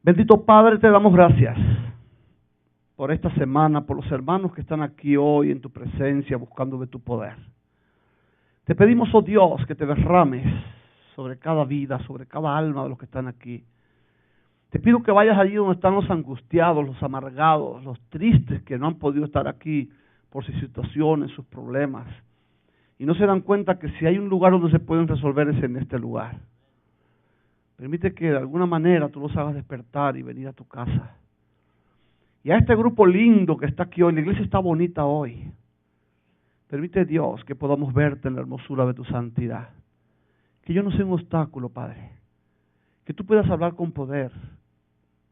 Bendito Padre, te damos gracias por esta semana, por los hermanos que están aquí hoy en tu presencia buscando de tu poder. Te pedimos, oh Dios, que te derrames sobre cada vida, sobre cada alma de los que están aquí. Te pido que vayas allí donde están los angustiados, los amargados, los tristes que no han podido estar aquí por sus situaciones, sus problemas. Y no se dan cuenta que si hay un lugar donde se pueden resolver es en este lugar. Permite que de alguna manera tú los hagas despertar y venir a tu casa. Y a este grupo lindo que está aquí hoy, la iglesia está bonita hoy. Permite, Dios, que podamos verte en la hermosura de tu santidad. Que yo no sea un obstáculo, Padre. Que tú puedas hablar con poder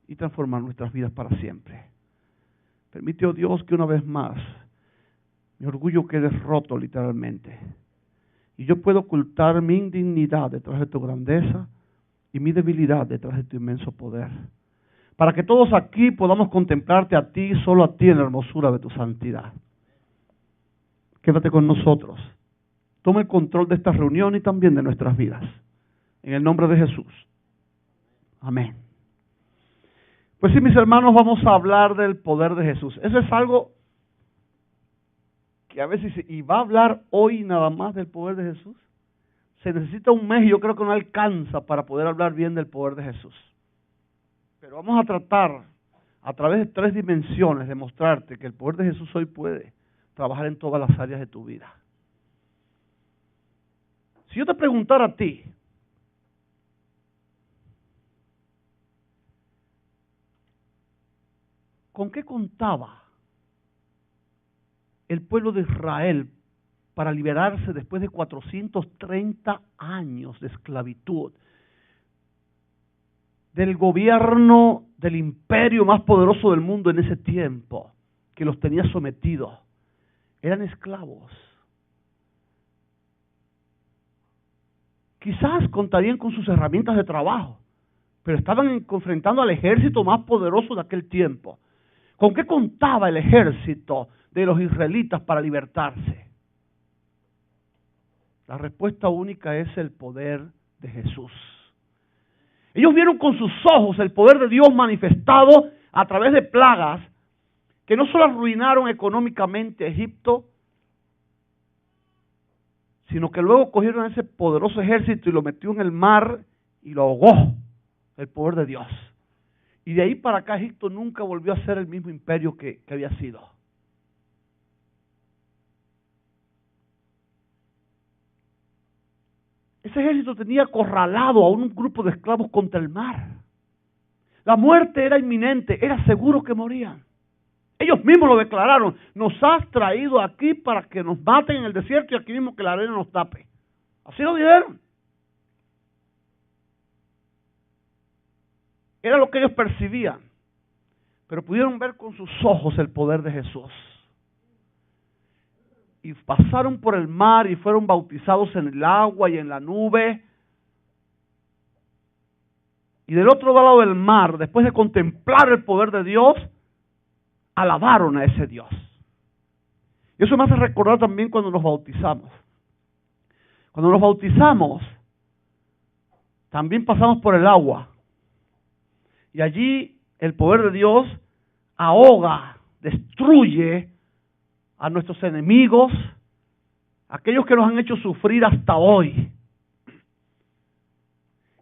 y transformar nuestras vidas para siempre. Permite, oh Dios, que una vez más mi orgullo quede roto literalmente. Y yo puedo ocultar mi indignidad detrás de tu grandeza y mi debilidad detrás de tu inmenso poder. Para que todos aquí podamos contemplarte a ti, solo a ti en la hermosura de tu santidad. Quédate con nosotros. Toma el control de esta reunión y también de nuestras vidas. En el nombre de Jesús. Amén. Pues sí, mis hermanos, vamos a hablar del poder de Jesús. Eso es algo que a veces dice, ¿y va a hablar hoy nada más del poder de Jesús? Se necesita un mes y yo creo que no alcanza para poder hablar bien del poder de Jesús. Pero vamos a tratar a través de 3 dimensiones de mostrarte que el poder de Jesús hoy puede trabajar en todas las áreas de tu vida. Si yo te preguntara a ti, ¿con qué contaba el pueblo de Israel para liberarse después de 430 años de esclavitud del gobierno del imperio más poderoso del mundo en ese tiempo, que los tenía sometidos? Eran esclavos. Quizás contarían con sus herramientas de trabajo, pero estaban enfrentando al ejército más poderoso de aquel tiempo. ¿Con qué contaba el ejército de los israelitas para libertarse? La respuesta única es el poder de Jesús. Ellos vieron con sus ojos el poder de Dios manifestado a través de plagas que no solo arruinaron económicamente a Egipto, sino que luego cogieron a ese poderoso ejército y lo metió en el mar y lo ahogó, el poder de Dios. Y de ahí para acá Egipto nunca volvió a ser el mismo imperio que había sido. Ese ejército tenía acorralado a un grupo de esclavos contra el mar. La muerte era inminente, era seguro que morían. Ellos mismos lo declararon: nos has traído aquí para que nos maten en el desierto y aquí mismo que la arena nos tape. Así lo dijeron. Era lo que ellos percibían. Pero pudieron ver con sus ojos el poder de Jesús. Y pasaron por el mar y fueron bautizados en el agua y en la nube. Y del otro lado del mar, después de contemplar el poder de Dios, alabaron a ese Dios. Y eso me hace recordar también cuando nos bautizamos. Cuando nos bautizamos, también pasamos por el agua. Y allí el poder de Dios ahoga, destruye a nuestros enemigos, aquellos que nos han hecho sufrir hasta hoy.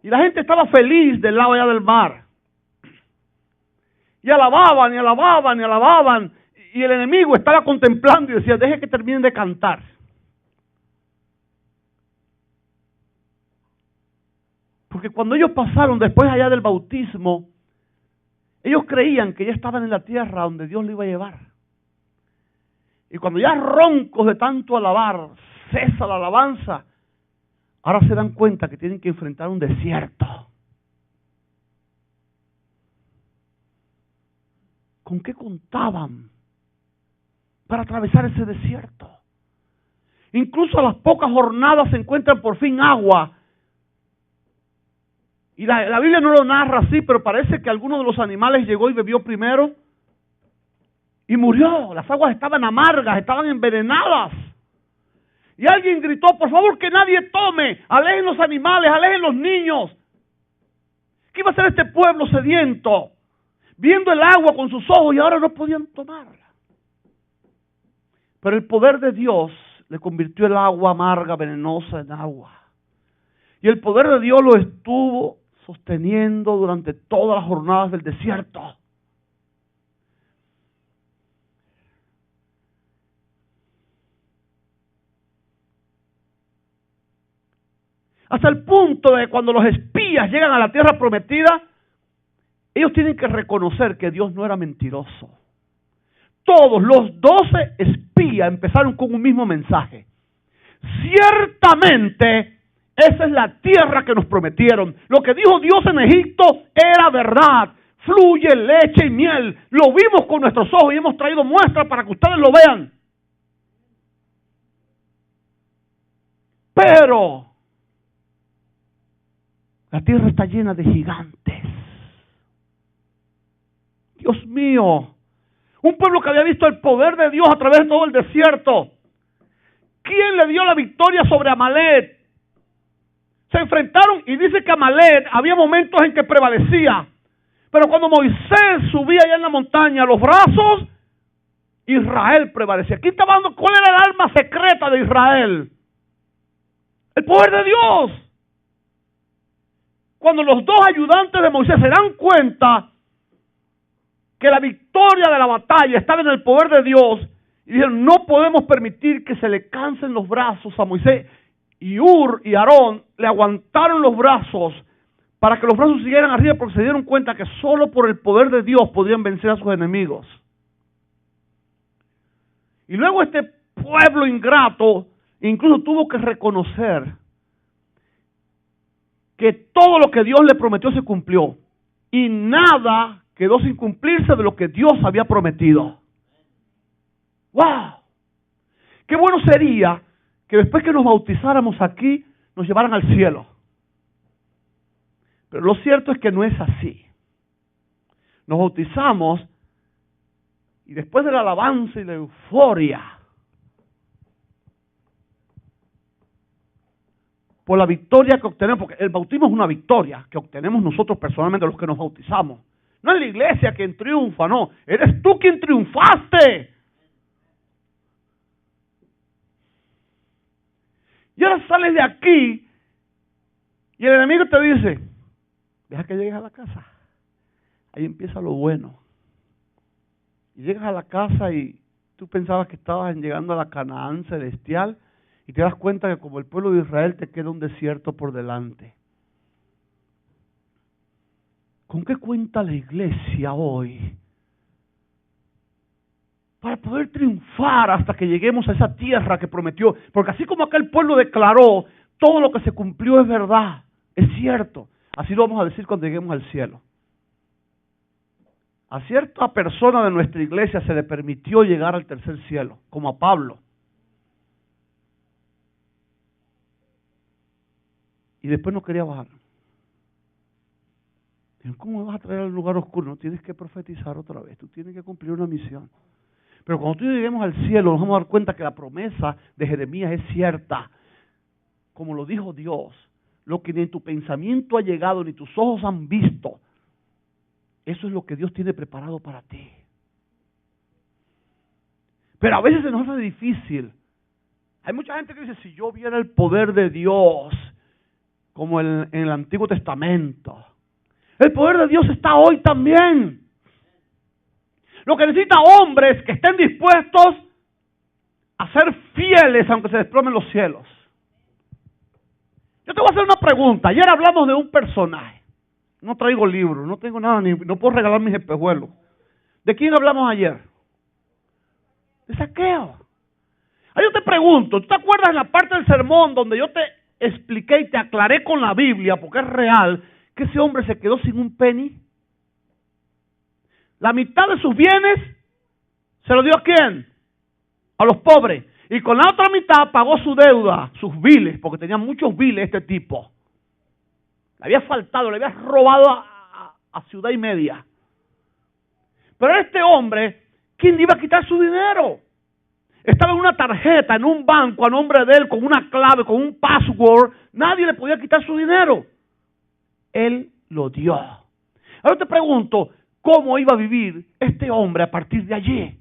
Y la gente estaba feliz del lado allá del mar. Y alababan, y alababan, y alababan. Y el enemigo estaba contemplando y decía: deje que terminen de cantar. Porque cuando ellos pasaron después allá del bautismo, ellos creían que ya estaban en la tierra donde Dios lo iba a llevar. Y cuando ya roncos de tanto alabar, cesa la alabanza, ahora se dan cuenta que tienen que enfrentar un desierto. ¿Con qué contaban para atravesar ese desierto? Incluso a las pocas jornadas se encuentran por fin agua. Y la Biblia no lo narra así, pero parece que alguno de los animales llegó y bebió primero y murió. Las aguas estaban amargas, estaban envenenadas. Y alguien gritó: por favor, que nadie tome, alejen los animales, alejen los niños, ¿Qué iba a hacer este pueblo sediento? Viendo el agua con sus ojos y ahora no podían tomarla. Pero el poder de Dios le convirtió el agua amarga, venenosa en agua. Y el poder de Dios lo estuvo sosteniendo durante todas las jornadas del desierto. Hasta el punto de cuando los espías llegan a la tierra prometida, ellos tienen que reconocer que Dios no era mentiroso. Todos los 12 espías empezaron con un mismo mensaje. Ciertamente, esa es la tierra que nos prometieron. Lo que dijo Dios en Egipto era verdad. Fluye leche y miel. Lo vimos con nuestros ojos y hemos traído muestras para que ustedes lo vean. Pero la tierra está llena de gigantes. Dios mío. Un pueblo que había visto el poder de Dios a través de todo el desierto. ¿Quién le dio la victoria sobre Amalek? Se enfrentaron y dice que Amalek había momentos en que prevalecía. Pero cuando Moisés subía allá en la montaña, los brazos, Israel prevalecía. Aquí estaba hablando cuál era el arma secreta de Israel. El poder de Dios. Cuando los dos ayudantes de Moisés se dan cuenta que la victoria de la batalla estaba en el poder de Dios, y dijeron, no podemos permitir que se le cansen los brazos a Moisés. Y Ur y Aarón le aguantaron los brazos para que los brazos siguieran arriba, porque se dieron cuenta que solo por el poder de Dios podían vencer a sus enemigos. Y luego este pueblo ingrato incluso tuvo que reconocer que todo lo que Dios le prometió se cumplió. Y nada quedó sin cumplirse de lo que Dios había prometido. ¡Wow! Qué bueno sería que después que nos bautizáramos aquí, nos llevaran al cielo. Pero lo cierto es que no es así. Nos bautizamos y después de la alabanza y la euforia por la victoria que obtenemos, porque el bautismo es una victoria que obtenemos nosotros personalmente los que nos bautizamos. No es la iglesia quien triunfa, no. Eres tú quien triunfaste. Y ahora sales de aquí y el enemigo te dice, deja que llegues a la casa. Ahí empieza lo bueno. Y llegas a la casa y tú pensabas que estabas llegando a la Canaán celestial y te das cuenta que como el pueblo de Israel te queda un desierto por delante. ¿Con qué cuenta la iglesia hoy? Para poder triunfar hasta que lleguemos a esa tierra que prometió. Porque así como aquel pueblo declaró, todo lo que se cumplió es verdad, es cierto. Así lo vamos a decir cuando lleguemos al cielo. A cierta persona de nuestra iglesia se le permitió llegar al tercer cielo, como a Pablo. Y después no quería bajar. ¿Cómo me vas a traer al lugar oscuro? No tienes que profetizar otra vez, tú tienes que cumplir una misión. Pero cuando tú lleguemos al cielo nos vamos a dar cuenta que la promesa de Jeremías es cierta. Como lo dijo Dios, lo que ni en tu pensamiento ha llegado, ni tus ojos han visto, eso es lo que Dios tiene preparado para ti. Pero a veces se nos hace difícil. Hay mucha gente que dice, si yo viera el poder de Dios, como en el Antiguo Testamento, el poder de Dios está hoy también. Lo que necesita hombres que estén dispuestos a ser fieles aunque se desplomen los cielos. Yo te voy a hacer una pregunta. Ayer hablamos de un personaje. No traigo libros, no tengo nada, no puedo regalar mis espejuelos. ¿De quién hablamos ayer? De Zaqueo. Ahí yo te pregunto, ¿tú te acuerdas en la parte del sermón donde yo te expliqué y te aclaré con la Biblia, porque es real, que ese hombre se quedó sin un penny? La mitad de sus bienes se lo dio ¿a quién? A los pobres. Y con la otra mitad pagó su deuda, sus biles, porque tenía muchos biles este tipo. Le había faltado, le había robado a ciudad y media. Pero este hombre, ¿quién le iba a quitar su dinero? Estaba en una tarjeta, en un banco, a nombre de él, con una clave, con un password. Nadie le podía quitar su dinero. Él lo dio. Ahora te pregunto, ¿cómo iba a vivir este hombre a partir de allí?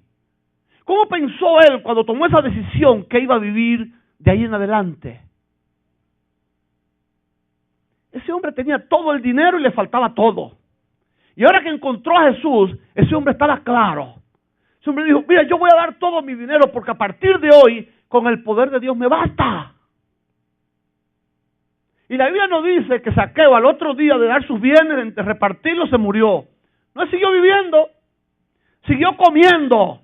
¿Cómo pensó él cuando tomó esa decisión que iba a vivir de ahí en adelante? Ese hombre tenía todo el dinero y le faltaba todo. Y ahora que encontró a Jesús, ese hombre estaba claro. Ese hombre dijo, mira, yo voy a dar todo mi dinero porque a partir de hoy, con el poder de Dios me basta. Y la Biblia nos dice que Zaqueo al otro día de dar sus bienes, de repartirlos, se murió. No siguió viviendo, siguió comiendo.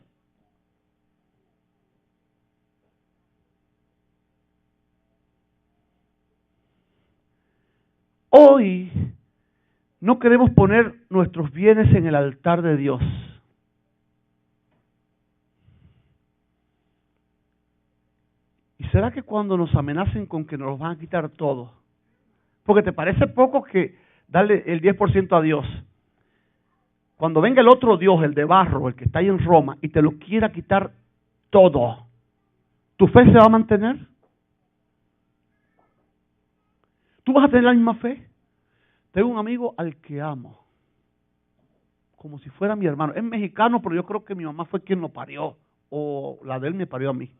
Hoy no queremos poner nuestros bienes en el altar de Dios. ¿Y será que cuando nos amenacen con que nos los van a quitar todo? Porque te parece poco que darle el 10% a Dios. Cuando venga el otro Dios, el de barro, el que está ahí en Roma, y te lo quiera quitar todo, ¿tu fe se va a mantener? ¿Tú vas a tener la misma fe? Tengo un amigo al que amo, como si fuera mi hermano. Es mexicano, pero yo creo que mi mamá fue quien lo parió, o la de él me parió a mí.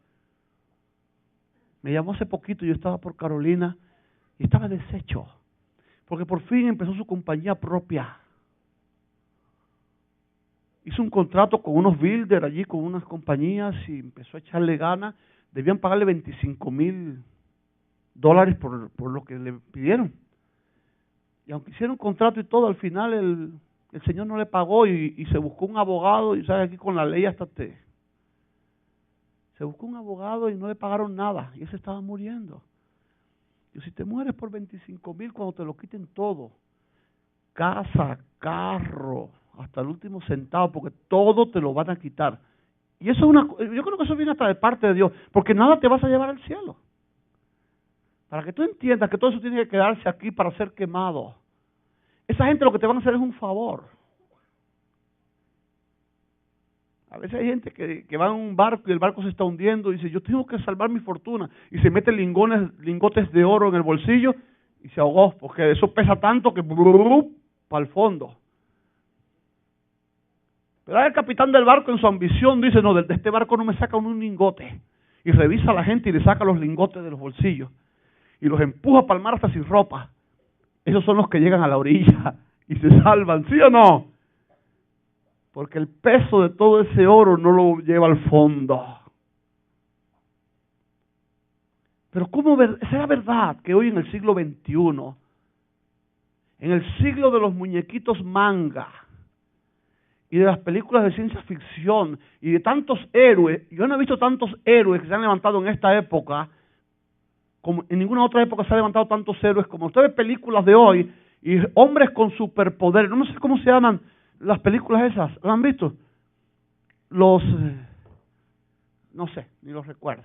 Me llamó hace poquito, yo estaba por Carolina, y estaba deshecho, porque por fin empezó su compañía propia. Hizo un contrato con unos builders allí, con unas compañías, y empezó a echarle ganas. Debían pagarle $25,000 por lo que le pidieron. Y aunque hicieron un contrato y todo, al final el señor no le pagó y se buscó un abogado, y sabes, aquí con la ley hasta se buscó un abogado y no le pagaron nada, y él se estaba muriendo. Y si te mueres por $25,000, cuando te lo quiten todo, casa, carro, hasta el último centavo, porque todo te lo van a quitar. Y eso es yo creo que eso viene hasta de parte de Dios, porque nada te vas a llevar al cielo. Para que tú entiendas que todo eso tiene que quedarse aquí para ser quemado. Esa gente lo que te van a hacer es un favor. A veces hay gente que va en un barco y el barco se está hundiendo y dice, yo tengo que salvar mi fortuna. Y se mete lingotes de oro en el bolsillo y se ahogó, porque eso pesa tanto que para el fondo. Pero el capitán del barco en su ambición dice, no, de este barco no me saca un lingote. Y revisa a la gente y le saca los lingotes de los bolsillos. Y los empuja para el mar hasta sin ropa. Esos son los que llegan a la orilla y se salvan, ¿sí o no? Porque el peso de todo ese oro no lo lleva al fondo. Pero ¿cómo será verdad que hoy en el siglo XXI, en el siglo de los muñequitos manga y de las películas de ciencia ficción y de tantos héroes, yo no he visto tantos héroes que se han levantado en esta época, como en ninguna otra época se han levantado tantos héroes como usted ve películas de hoy y hombres con superpoderes, no sé cómo se llaman las películas esas, ¿lo han visto? No sé, ni los recuerdo.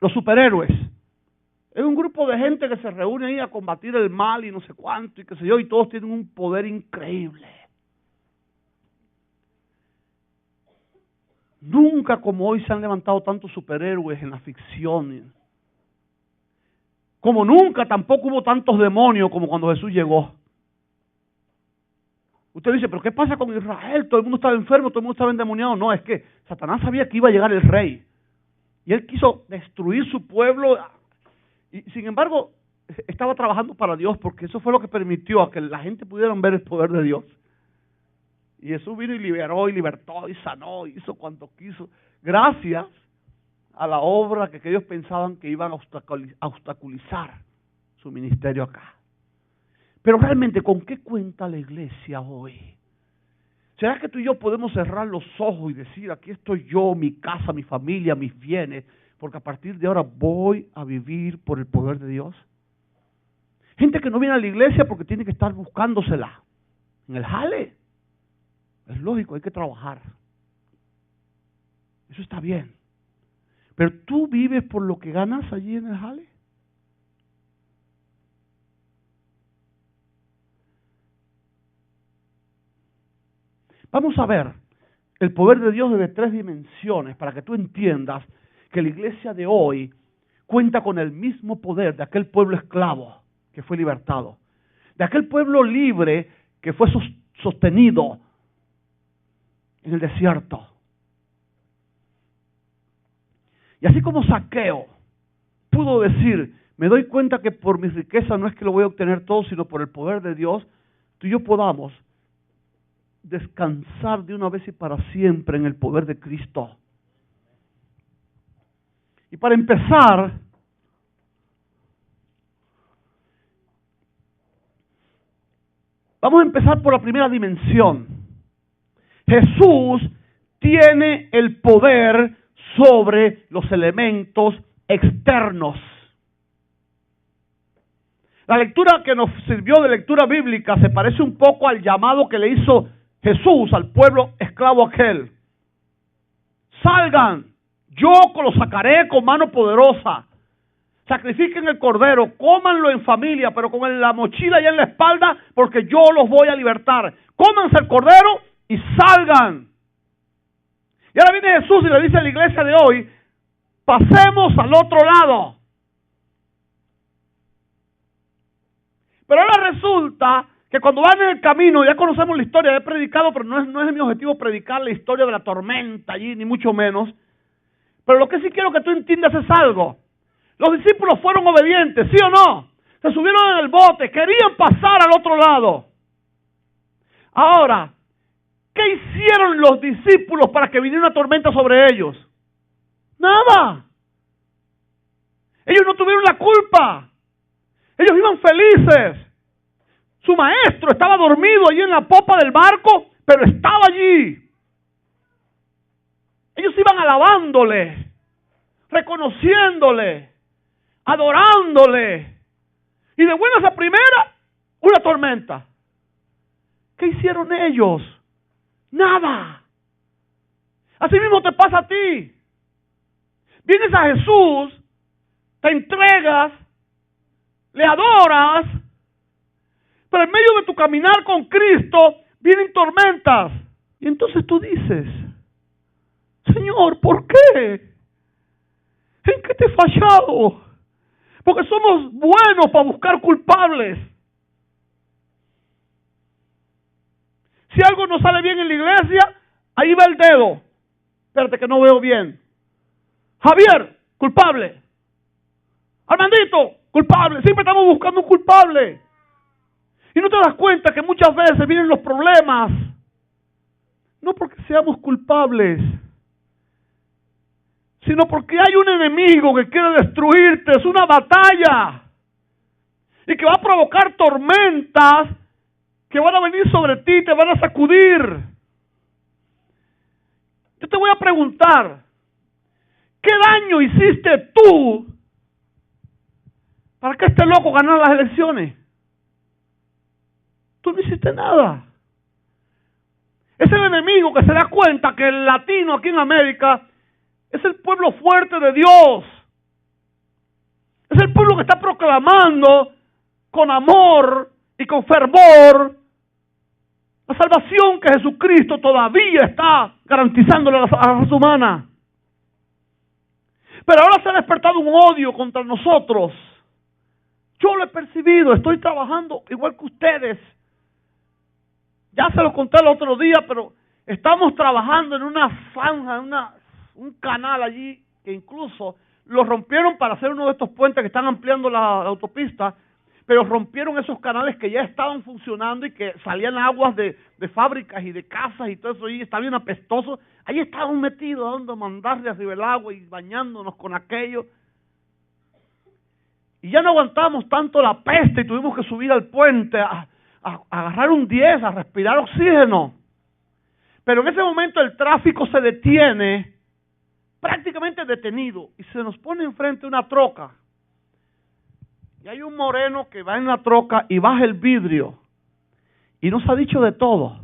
Los superhéroes. Es un grupo de gente que se reúne ahí a combatir el mal y no sé cuánto y qué sé yo, y todos tienen un poder increíble. Nunca como hoy se han levantado tantos superhéroes en la ficción. Como nunca tampoco hubo tantos demonios como cuando Jesús llegó. Usted dice, pero ¿qué pasa con Israel? Todo el mundo estaba enfermo, todo el mundo estaba endemoniado. No, es que Satanás sabía que iba a llegar el rey. Y él quiso destruir su pueblo. Y sin embargo, estaba trabajando para Dios, porque eso fue lo que permitió a que la gente pudiera ver el poder de Dios. Y Jesús vino y liberó, y libertó, y sanó, y hizo cuanto quiso. Gracias a la obra que ellos pensaban que iban a obstaculizar su ministerio acá. Pero realmente, ¿con qué cuenta la iglesia hoy? ¿Será que tú y yo podemos cerrar los ojos y decir, aquí estoy yo, mi casa, mi familia, mis bienes, porque a partir de ahora voy a vivir por el poder de Dios? Gente que no viene a la iglesia porque tiene que estar buscándosela en el jale. Es lógico, hay que trabajar. Eso está bien. Pero tú vives por lo que ganas allí en el jale. Vamos a ver el poder de Dios desde 3 dimensiones para que tú entiendas que la iglesia de hoy cuenta con el mismo poder de aquel pueblo esclavo que fue libertado, de aquel pueblo libre que fue sostenido en el desierto. Y así como Zaqueo pudo decir, me doy cuenta que por mi riqueza no es que lo voy a obtener todo, sino por el poder de Dios, tú y yo podamos descansar de una vez y para siempre en el poder de Cristo. Y para empezar, vamos a empezar por la primera dimensión. Jesús tiene el poder sobre los elementos externos. La lectura que nos sirvió de lectura bíblica se parece un poco al llamado que le hizo Jesús al pueblo esclavo aquel. Salgan, yo los sacaré con mano poderosa. Sacrifiquen el cordero, cómanlo en familia, pero con la mochila y en la espalda, porque yo los voy a libertar. Cómanse el cordero y salgan. Y ahora viene Jesús y le dice a la iglesia de hoy, pasemos al otro lado. Pero ahora resulta que cuando van en el camino, ya conocemos la historia, he predicado, pero no es mi objetivo predicar la historia de la tormenta allí, ni mucho menos. Pero lo que sí quiero que tú entiendas es algo. Los discípulos fueron obedientes, ¿sí o no? Se subieron en el bote, querían pasar al otro lado. Ahora, ¿qué hicieron los discípulos para que viniera una tormenta sobre ellos? Nada. Ellos no tuvieron la culpa. Ellos iban felices. Su maestro estaba dormido allí en la popa del barco, pero estaba allí. Ellos iban alabándole, reconociéndole, adorándole. Y de buenas a primera, una tormenta. ¿Qué hicieron ellos? Nada. Así mismo te pasa a ti. Vienes a Jesús, te entregas, le adoras, pero en medio de tu caminar con Cristo vienen tormentas. Y entonces tú dices, Señor, ¿por qué? ¿En qué te he fallado? Porque somos buenos para buscar culpables. Si algo no sale bien en la iglesia, ahí va el dedo. Espérate que no veo bien. Javier, culpable. Armandito, culpable. Siempre estamos buscando un culpable. Y no te das cuenta que muchas veces vienen los problemas, no porque seamos culpables, sino porque hay un enemigo que quiere destruirte. Es una batalla. Y que va a provocar tormentas que van a venir sobre ti, te van a sacudir. Yo te voy a preguntar, ¿qué daño hiciste tú para que este loco ganara las elecciones? Tú no hiciste nada. Es el enemigo que se da cuenta que el latino aquí en América es el pueblo fuerte de Dios. Es el pueblo que está proclamando con amor y con fervor la salvación que Jesucristo todavía está garantizándole a la raza humana. Pero ahora se ha despertado un odio contra nosotros. Yo lo he percibido, estoy trabajando igual que ustedes. Ya se lo conté el otro día, pero estamos trabajando en una zanja, en un canal allí, que incluso lo rompieron para hacer uno de estos puentes que están ampliando la autopista, pero rompieron esos canales que ya estaban funcionando y que salían aguas de fábricas y de casas y todo eso, y estaba bien apestoso. Ahí estábamos metidos dando mandarle arriba el agua y bañándonos con aquello. Y ya no aguantamos tanto la peste y tuvimos que subir al puente a agarrar un 10, a respirar oxígeno. Pero en ese momento el tráfico se detiene, prácticamente detenido, y se nos pone enfrente una troca. Y hay un moreno que va en la troca y baja el vidrio y nos ha dicho de todo.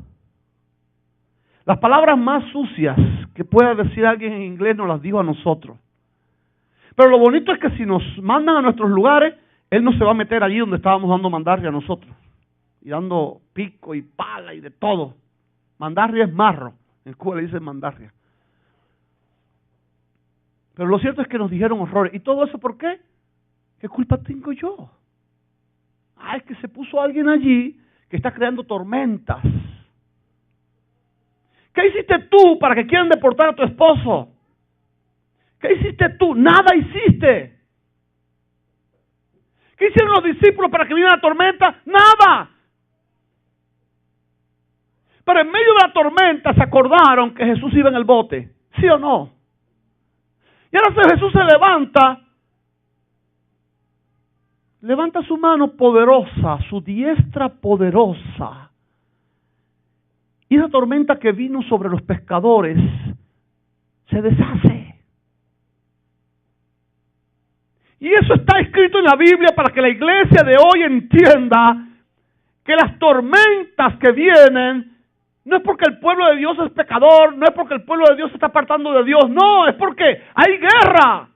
Las palabras más sucias que pueda decir alguien en inglés nos las dijo a nosotros. Pero lo bonito es que si nos mandan a nuestros lugares, él no se va a meter allí donde estábamos dando mandarria a nosotros. Y dando pico y pala y de todo. Mandarria es marro. En Cuba le dicen mandarria. Pero lo cierto es que nos dijeron horrores. ¿Y todo eso por qué? ¿Qué culpa tengo yo? Es que se puso alguien allí que está creando tormentas. ¿Qué hiciste tú para que quieran deportar a tu esposo? ¿Qué hiciste tú? Nada hiciste. ¿Qué hicieron los discípulos para que viniera la tormenta? Nada. Pero en medio de la tormenta se acordaron que Jesús iba en el bote. ¿Sí o no? Y ahora Jesús se levanta su mano poderosa, su diestra poderosa. Y esa tormenta que vino sobre los pescadores se deshace. Y eso está escrito en la Biblia para que la iglesia de hoy entienda que las tormentas que vienen no es porque el pueblo de Dios es pecador, no es porque el pueblo de Dios se está apartando de Dios, no, es porque hay guerra.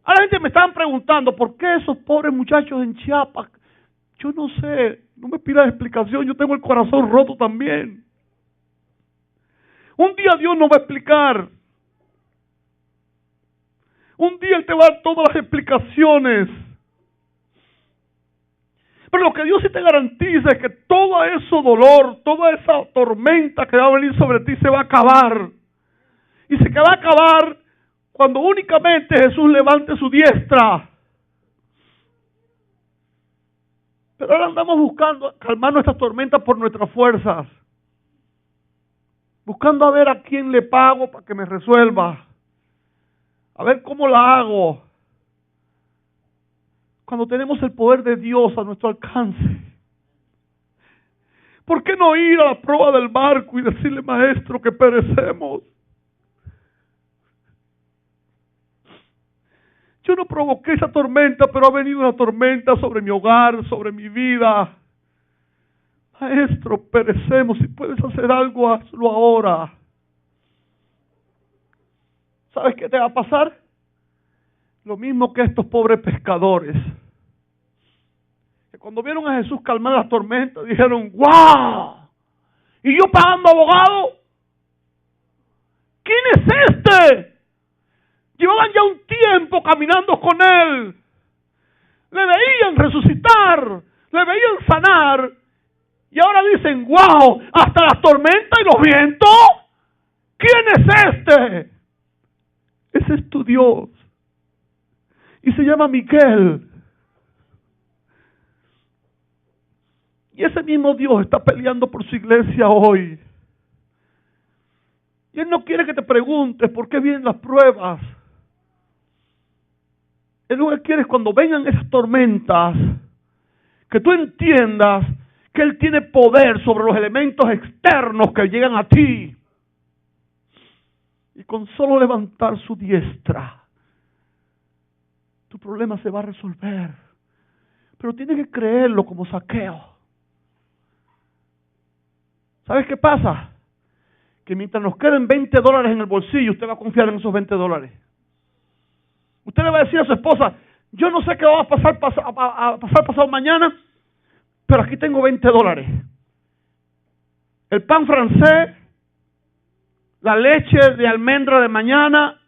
Ahora la gente me estaban preguntando, ¿por qué esos pobres muchachos en Chiapas? Yo no sé, no me pidas explicación, yo tengo el corazón roto también. Un día Dios nos va a explicar. Un día Él te va a dar todas las explicaciones. Pero lo que Dios sí te garantiza es que todo ese dolor, toda esa tormenta que va a venir sobre ti se va a acabar. Y se va a acabar cuando únicamente Jesús levante su diestra. Pero ahora andamos buscando calmar nuestras tormentas por nuestras fuerzas. Buscando a ver a quién le pago para que me resuelva. A ver cómo la hago. Cuando tenemos el poder de Dios a nuestro alcance. ¿Por qué no ir a la proa del barco y decirle, maestro, que perecemos? Yo no provoqué esa tormenta, pero ha venido una tormenta sobre mi hogar, sobre mi vida. Maestro, perecemos. Si puedes hacer algo, hazlo ahora. ¿Sabes qué te va a pasar? Lo mismo que estos pobres pescadores. Que cuando vieron a Jesús calmar las tormentas, dijeron, ¡wow! ¿Y yo pagando abogado? ¿Quién es este? Llevaban ya un tiempo caminando con él. Le veían resucitar, le veían sanar. Y ahora dicen, ¡wow! Hasta las tormentas y los vientos. ¿Quién es este? Ese es tu Dios. Y se llama Miguel. Y ese mismo Dios está peleando por su iglesia hoy. Y Él no quiere que te preguntes por qué vienen las pruebas. Él lo que quiere es cuando vengan esas tormentas, que tú entiendas que Él tiene poder sobre los elementos externos que llegan a ti. Y con solo levantar su diestra, tu problema se va a resolver. Pero tienes que creerlo como Zaqueo. ¿Sabes qué pasa? Que mientras nos queden $20 en el bolsillo, usted va a confiar en esos $20. Usted le va a decir a su esposa, yo no sé qué va a pasar pasado mañana, pero aquí tengo $20. El pan francés, la leche de almendra de mañana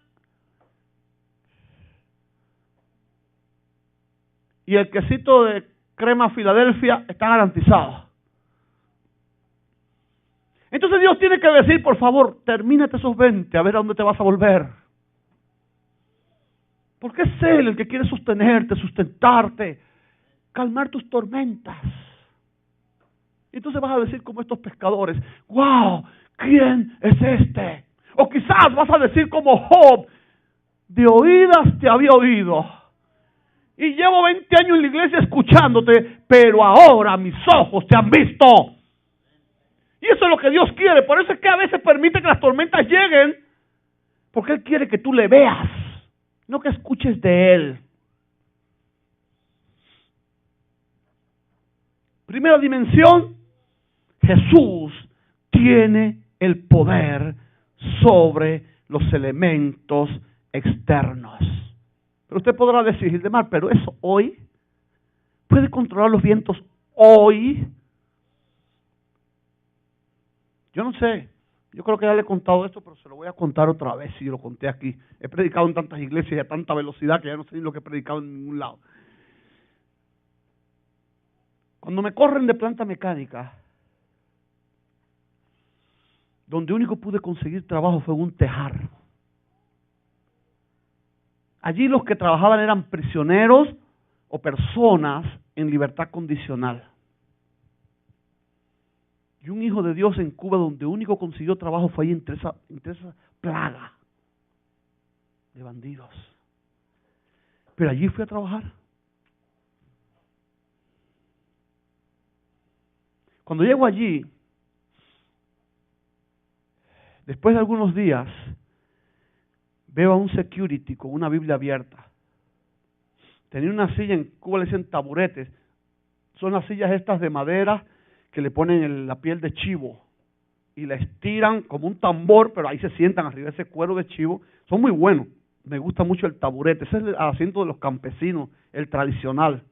y el quesito de crema Filadelfia están garantizados. Entonces Dios tiene que decir, por favor, termínate esos 20, a ver a dónde te vas a volver. Porque es Él el que quiere sostenerte, sustentarte, calmar tus tormentas. Y entonces vas a decir como estos pescadores, wow, ¿quién es este? O quizás vas a decir como Job, de oídas te había oído. Y llevo 20 años en la iglesia escuchándote, pero ahora mis ojos te han visto. Y eso es lo que Dios quiere. Por eso es que a veces permite que las tormentas lleguen, porque Él quiere que tú le veas, no que escuches de Él. Primera dimensión, Jesús tiene el poder sobre los elementos externos. Pero usted podrá decir, Gildemar, pero eso hoy, ¿puede controlar los vientos hoy? Yo no sé, yo creo que ya le he contado esto, pero se lo voy a contar otra vez si yo lo conté aquí. He predicado en tantas iglesias y a tanta velocidad que ya no sé ni lo que he predicado en ningún lado. Cuando me corren de planta mecánica, donde único pude conseguir trabajo fue en un tejar. Allí los que trabajaban eran prisioneros o personas en libertad condicional. Y un hijo de Dios en Cuba, donde único consiguió trabajo fue ahí entre esa plaga de bandidos. Pero allí fui a trabajar. Cuando llego allí, después de algunos días, veo a un security con una Biblia abierta. Tenía una silla, en Cuba le dicen taburetes. Son las sillas estas de madera que le ponen la piel de chivo y la estiran como un tambor, pero ahí se sientan arriba de ese cuero de chivo. Son muy buenos. Me gusta mucho el taburete. Ese es el asiento de los campesinos, el tradicional.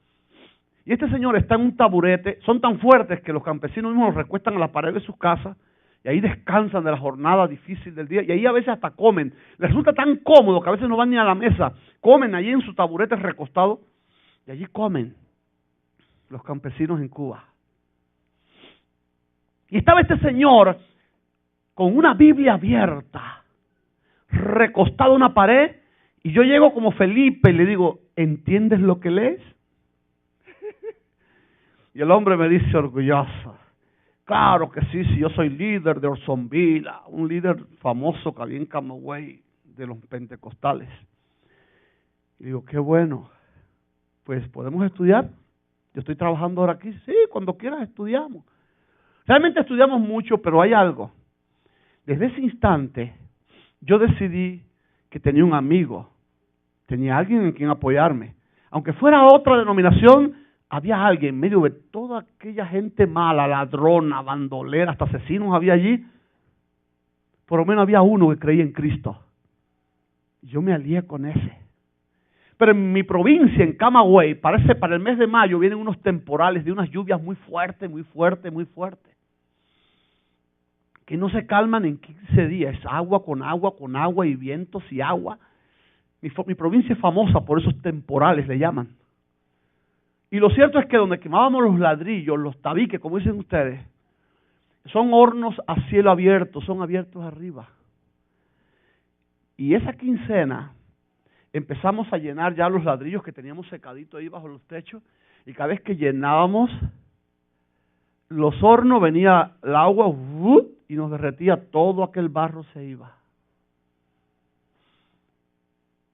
Y este señor está en un taburete. Son tan fuertes que los campesinos mismos los recuestan a la pared de sus casas y ahí descansan de la jornada difícil del día. Y ahí a veces hasta comen. Les resulta tan cómodo que a veces no van ni a la mesa. Comen allí en su taburete recostado y allí comen los campesinos en Cuba. Y estaba este señor con una Biblia abierta, recostado a una pared, y yo llego como Felipe y le digo, ¿entiendes lo que lees? Y el hombre me dice orgulloso, claro que sí, yo soy líder de Orson Villa, un líder famoso que había en Camagüey de los pentecostales. Y digo, qué bueno, pues podemos estudiar. Yo estoy trabajando ahora aquí, sí, cuando quieras estudiamos. Realmente estudiamos mucho, pero hay algo. Desde ese instante, yo decidí que tenía un amigo, tenía alguien en quien apoyarme. Aunque fuera otra denominación, había alguien en medio de toda aquella gente mala, ladrona, bandolera, hasta asesinos había allí. Por lo menos había uno que creía en Cristo. Yo me alié con ese. Pero en mi provincia, en Camagüey, para el mes de mayo, vienen unos temporales de unas lluvias muy fuertes, muy fuertes, muy fuertes, que no se calman en 15 días. Es agua y vientos y agua. Mi provincia es famosa por esos temporales, le llaman. Y lo cierto es que donde quemábamos los ladrillos, los tabiques, como dicen ustedes, son hornos a cielo abierto, son abiertos arriba. Y esa quincena empezamos a llenar ya los ladrillos que teníamos secaditos ahí bajo los techos, y cada vez que llenábamos los hornos venía el agua y nos derretía, todo aquel barro se iba.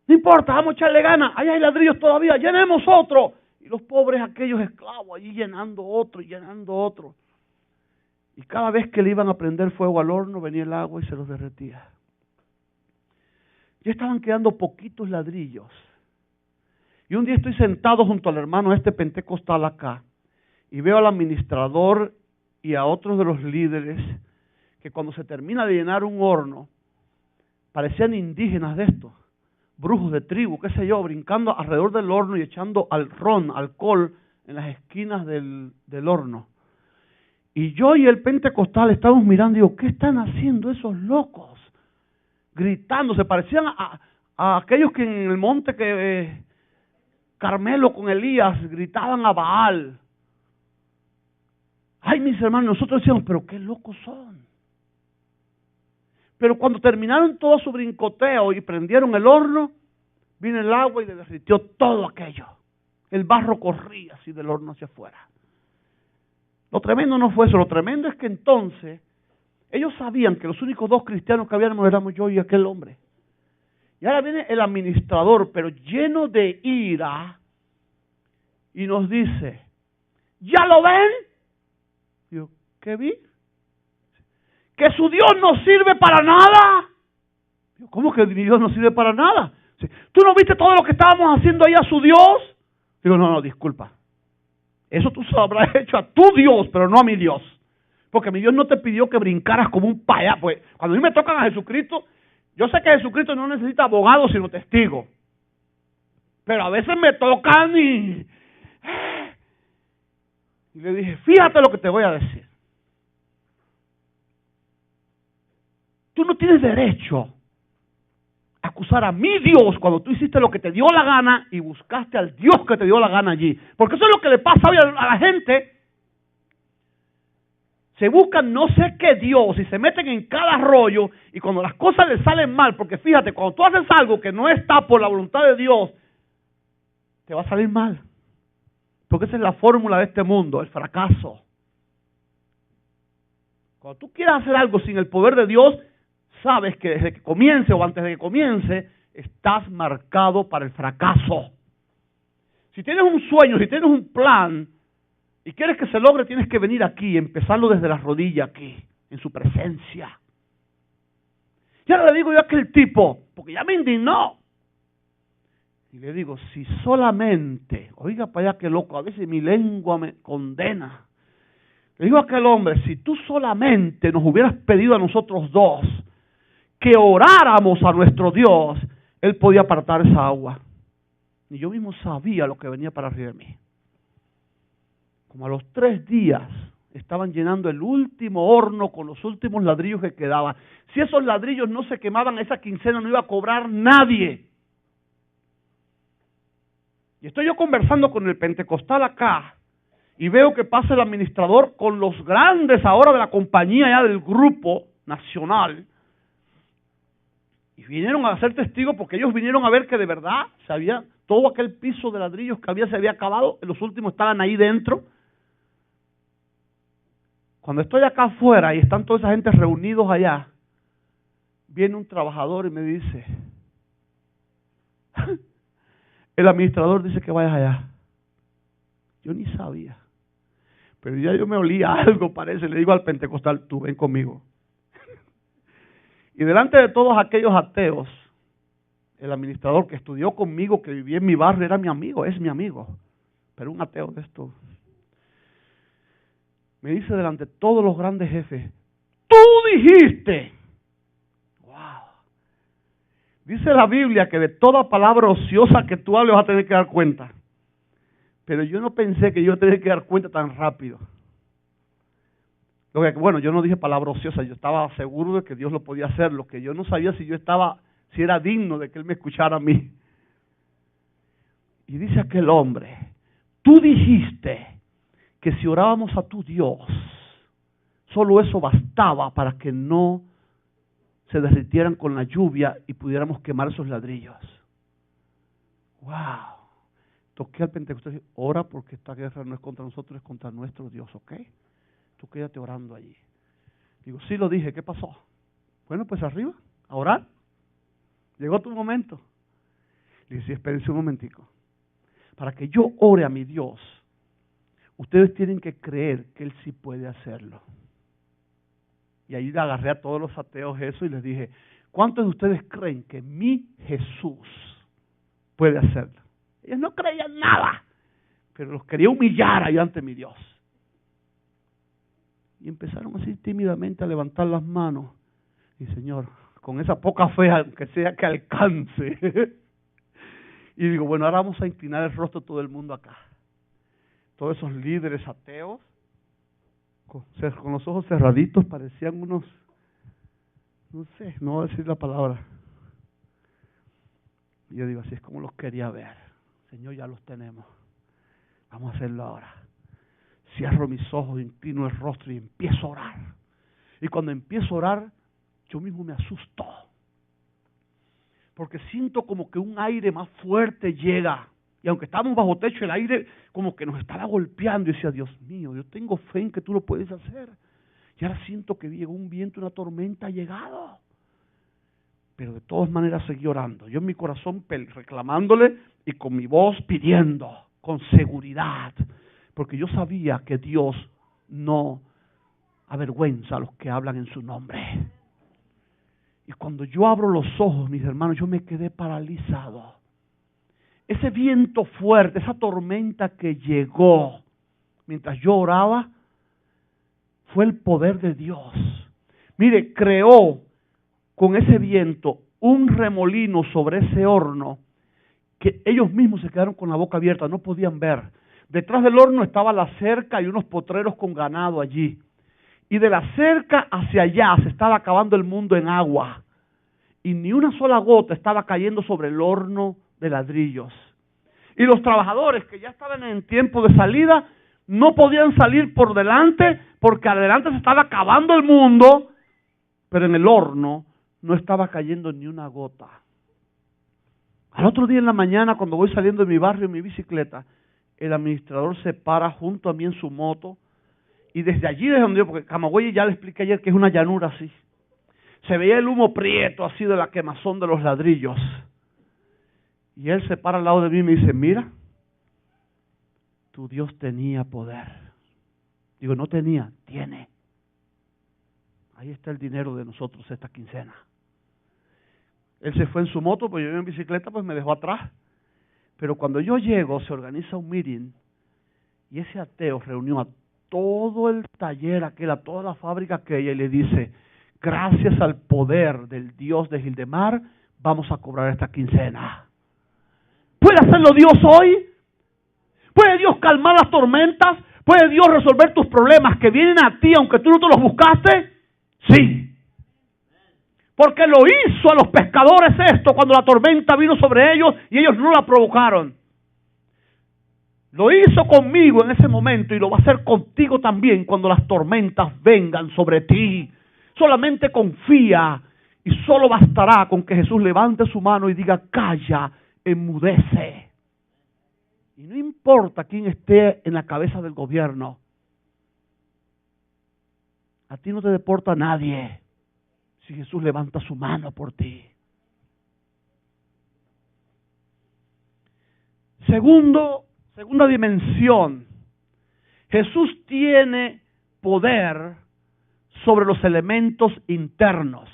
No importa, vamos a echarle ganas, ahí hay ladrillos todavía, llenemos otro. Y los pobres aquellos esclavos allí llenando otro y llenando otro. Y cada vez que le iban a prender fuego al horno venía el agua y se los derretía. Ya estaban quedando poquitos ladrillos. Y un día estoy sentado junto al hermano pentecostal acá y veo al administrador y a otros de los líderes que cuando se termina de llenar un horno parecían indígenas de estos, brujos de tribu, qué sé yo, brincando alrededor del horno y echando alcohol en las esquinas del horno. Y yo y el pentecostal estábamos mirando y digo, ¿qué están haciendo esos locos? Gritando, se parecían a aquellos que en el monte Carmelo con Elías gritaban a Baal. Ay, mis hermanos, nosotros decíamos, pero qué locos son. Pero cuando terminaron todo su brincoteo y prendieron el horno, vino el agua y le derritió todo aquello. El barro corría así del horno hacia afuera. Lo tremendo no fue eso, lo tremendo es que entonces ellos sabían que los únicos dos cristianos que habíamos éramos yo y aquel hombre. Y ahora viene el administrador, pero lleno de ira, y nos dice, ¿ya lo ven? Yo, ¿qué vi? Que su Dios no sirve para nada. Yo, ¿cómo que mi Dios no sirve para nada? ¿Tú no viste todo lo que estábamos haciendo ahí a su Dios? Digo, no, disculpa. Eso tú se lo habrás hecho a tu Dios, pero no a mi Dios. Porque mi Dios no te pidió que brincaras como un payaso. Pues cuando a mí me tocan a Jesucristo, yo sé que Jesucristo no necesita abogado sino testigo. Pero a veces me tocan y le dije, fíjate lo que te voy a decir. Tú no tienes derecho a acusar a mi Dios cuando tú hiciste lo que te dio la gana y buscaste al Dios que te dio la gana allí. Porque eso es lo que le pasa hoy a la gente. Se buscan no sé qué Dios y se meten en cada rollo, y cuando las cosas les salen mal, porque fíjate, cuando tú haces algo que no está por la voluntad de Dios, te va a salir mal. Porque esa es la fórmula de este mundo, el fracaso. Cuando tú quieras hacer algo sin el poder de Dios, sabes que desde que comience o antes de que comience, estás marcado para el fracaso. Si tienes un sueño, si tienes un plan y quieres que se logre, tienes que venir aquí, empezarlo desde la rodilla aquí, en su presencia. Y ahora le digo yo a aquel tipo, porque ya me indignó. Y le digo, si solamente, oiga para allá que loco, a veces mi lengua me condena. Le digo a aquel hombre, si tú solamente nos hubieras pedido a nosotros dos que oráramos a nuestro Dios, Él podía apartar esa agua. Y yo mismo sabía lo que venía para arriba de mí. Como a los 3 días estaban llenando el último horno con los últimos ladrillos que quedaban. Si esos ladrillos no se quemaban, esa quincena no iba a cobrar nadie. Y estoy yo conversando con el pentecostal acá, y veo que pasa el administrador con los grandes ahora de la compañía ya del grupo nacional, y vinieron a ser testigos porque ellos vinieron a ver que de verdad todo aquel piso de ladrillos que se había acabado, los últimos estaban ahí dentro. Cuando estoy acá afuera y están toda esa gente reunidos allá, viene un trabajador y me dice, el administrador dice que vayas allá. Yo ni sabía, pero ya yo me olía algo, parece. Le digo al pentecostal, tú ven conmigo. Y delante de todos aquellos ateos, el administrador que estudió conmigo, que vivía en mi barrio, era mi amigo, es mi amigo, pero un ateo de esto, me dice delante de todos los grandes jefes, tú dijiste. Wow. Dice la Biblia que de toda palabra ociosa que tú hables vas a tener que dar cuenta. Pero yo no pensé que yo iba a tener que dar cuenta tan rápido. Bueno, yo no dije palabra ociosa, yo estaba seguro de que Dios lo podía hacer. Lo que yo no sabía si era digno de que Él me escuchara a mí. Y dice aquel hombre, tú dijiste que si orábamos a tu Dios, solo eso bastaba para que no se derritieran con la lluvia y pudiéramos quemar esos ladrillos. Wow. Toqué al pentecostal y dije, ora porque esta guerra no es contra nosotros, es contra nuestro Dios, ¿ok? Tú quédate orando allí. Digo, sí lo dije, ¿qué pasó? Bueno, pues arriba, a orar. Llegó tu momento. Le dije, sí, espérense un momentico. Para que yo ore a mi Dios, ustedes tienen que creer que Él sí puede hacerlo. Y ahí le agarré a todos los ateos eso y les dije, ¿cuántos de ustedes creen que mi Jesús puede hacerlo? Ellos no creían nada, pero los quería humillar ahí ante mi Dios. Y empezaron así tímidamente a levantar las manos. Y Señor, con esa poca fe, aunque sea que alcance. Y digo, bueno, ahora vamos a inclinar el rostro de todo el mundo acá. Todos esos líderes ateos, con los ojos cerraditos, parecían unos, no sé, no voy a decir la palabra. Y yo digo, así es como los quería ver. Señor, ya los tenemos. Vamos a hacerlo ahora. Cierro mis ojos, inclino el rostro y empiezo a orar. Y cuando empiezo a orar, yo mismo me asusto. Porque siento como que un aire más fuerte llega. Y aunque estábamos bajo techo, el aire como que nos estaba golpeando. Y decía, Dios mío, yo tengo fe en que tú lo puedes hacer. Y ahora siento que llegó un viento, una tormenta ha llegado. Pero de todas maneras seguí orando. Yo en mi corazón reclamándole y con mi voz pidiendo, con seguridad. Porque yo sabía que Dios no avergüenza a los que hablan en su nombre. Y cuando yo abro los ojos, mis hermanos, yo me quedé paralizado. Ese viento fuerte, esa tormenta que llegó mientras yo oraba, fue el poder de Dios. Mire, creó con ese viento un remolino sobre ese horno que ellos mismos se quedaron con la boca abierta, no podían ver. Detrás del horno estaba la cerca y unos potreros con ganado allí. Y de la cerca hacia allá se estaba acabando el mundo en agua. Y ni una sola gota estaba cayendo sobre el horno de ladrillos. Y los trabajadores que ya estaban en tiempo de salida, no podían salir por delante porque adelante se estaba acabando el mundo, pero en el horno no estaba cayendo ni una gota. Al otro día en la mañana, cuando voy saliendo de mi barrio en mi bicicleta, el administrador se para junto a mí en su moto y desde allí, desde donde yo, porque Camagüey ya le expliqué ayer que es una llanura así, se veía el humo prieto así de la quemazón de los ladrillos. Y él se para al lado de mí y me dice, mira, tu Dios tenía poder. Digo, no tenía, tiene. Ahí está el dinero de nosotros esta quincena. Él se fue en su moto, pues yo iba en bicicleta, pues me dejó atrás. Pero cuando yo llego, se organiza un meeting y ese ateo reunió a todo el taller aquel, a toda la fábrica aquella y le dice, gracias al poder del Dios de Gildemar, vamos a cobrar esta quincena. ¿Puede hacerlo Dios hoy? ¿Puede Dios calmar las tormentas? ¿Puede Dios resolver tus problemas que vienen a ti aunque tú no te los buscaste? Sí. Porque lo hizo a los pescadores esto cuando la tormenta vino sobre ellos y ellos no la provocaron. Lo hizo conmigo en ese momento y lo va a hacer contigo también cuando las tormentas vengan sobre ti. Solamente confía y solo bastará con que Jesús levante su mano y diga, calla, enmudece. Y no importa quién esté en la cabeza del gobierno, a ti no te deporta nadie si Jesús levanta su mano por ti. Segunda dimensión, Jesús tiene poder sobre los elementos internos.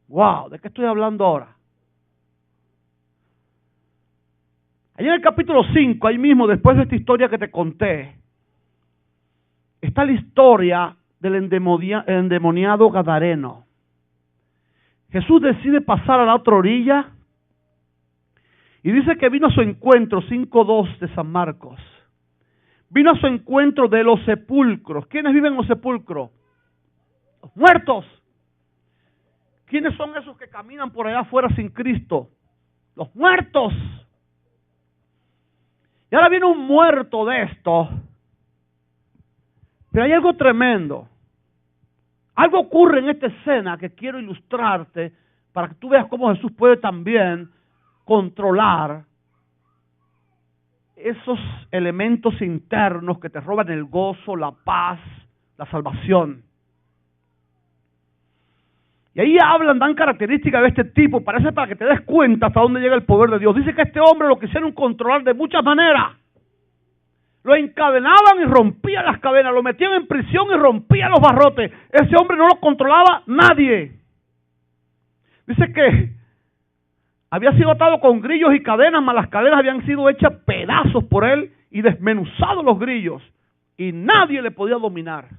Wow, ¿de qué estoy hablando ahora? Allí en el capítulo 5, ahí mismo, después de esta historia que te conté, está la historia del endemoniado gadareno. Jesús decide pasar a la otra orilla y dice que vino a su encuentro, 5:2 de San Marcos. Vino a su encuentro de los sepulcros. ¿Quiénes viven en los sepulcros? Los muertos. ¿Quiénes son esos que caminan por allá afuera sin Cristo? Los muertos. Y ahora viene un muerto de estos. Pero hay algo tremendo. Algo ocurre en esta escena que quiero ilustrarte para que tú veas cómo Jesús puede también controlar esos elementos internos que te roban el gozo, la paz, la salvación. Y ahí hablan, dan características de este tipo, parece para que te des cuenta hasta dónde llega el poder de Dios. Dice que este hombre lo quisieron controlar de muchas maneras. Lo encadenaban y rompían las cadenas, lo metían en prisión y rompían los barrotes. Ese hombre no lo controlaba nadie. Dice que había sido atado con grillos y cadenas, mas las cadenas habían sido hechas pedazos por él y desmenuzados los grillos. Y nadie le podía dominar.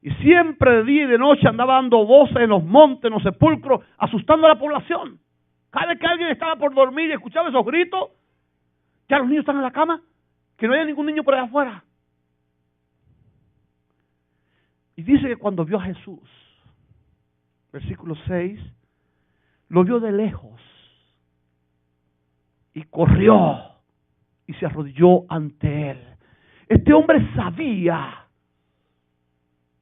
Y siempre de día y de noche andaba dando voces en los montes, en los sepulcros, asustando a la población. Cada vez que alguien estaba por dormir y escuchaba esos gritos, ya los niños están en la cama, que no haya ningún niño por allá afuera. Y dice que cuando vio a Jesús, versículo 6, lo vio de lejos y corrió y se arrodilló ante él. Este hombre sabía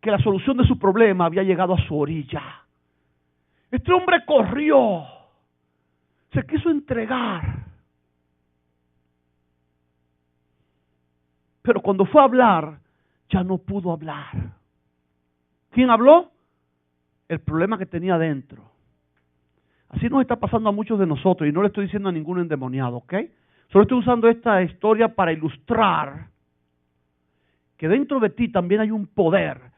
que la solución de su problema había llegado a su orilla. Este hombre corrió, se quiso entregar. Pero cuando fue a hablar, ya no pudo hablar. ¿Quién habló? El problema que tenía dentro. Así nos está pasando a muchos de nosotros, y no le estoy diciendo a ningún endemoniado, ¿ok? Solo estoy usando esta historia para ilustrar que dentro de ti también hay un poder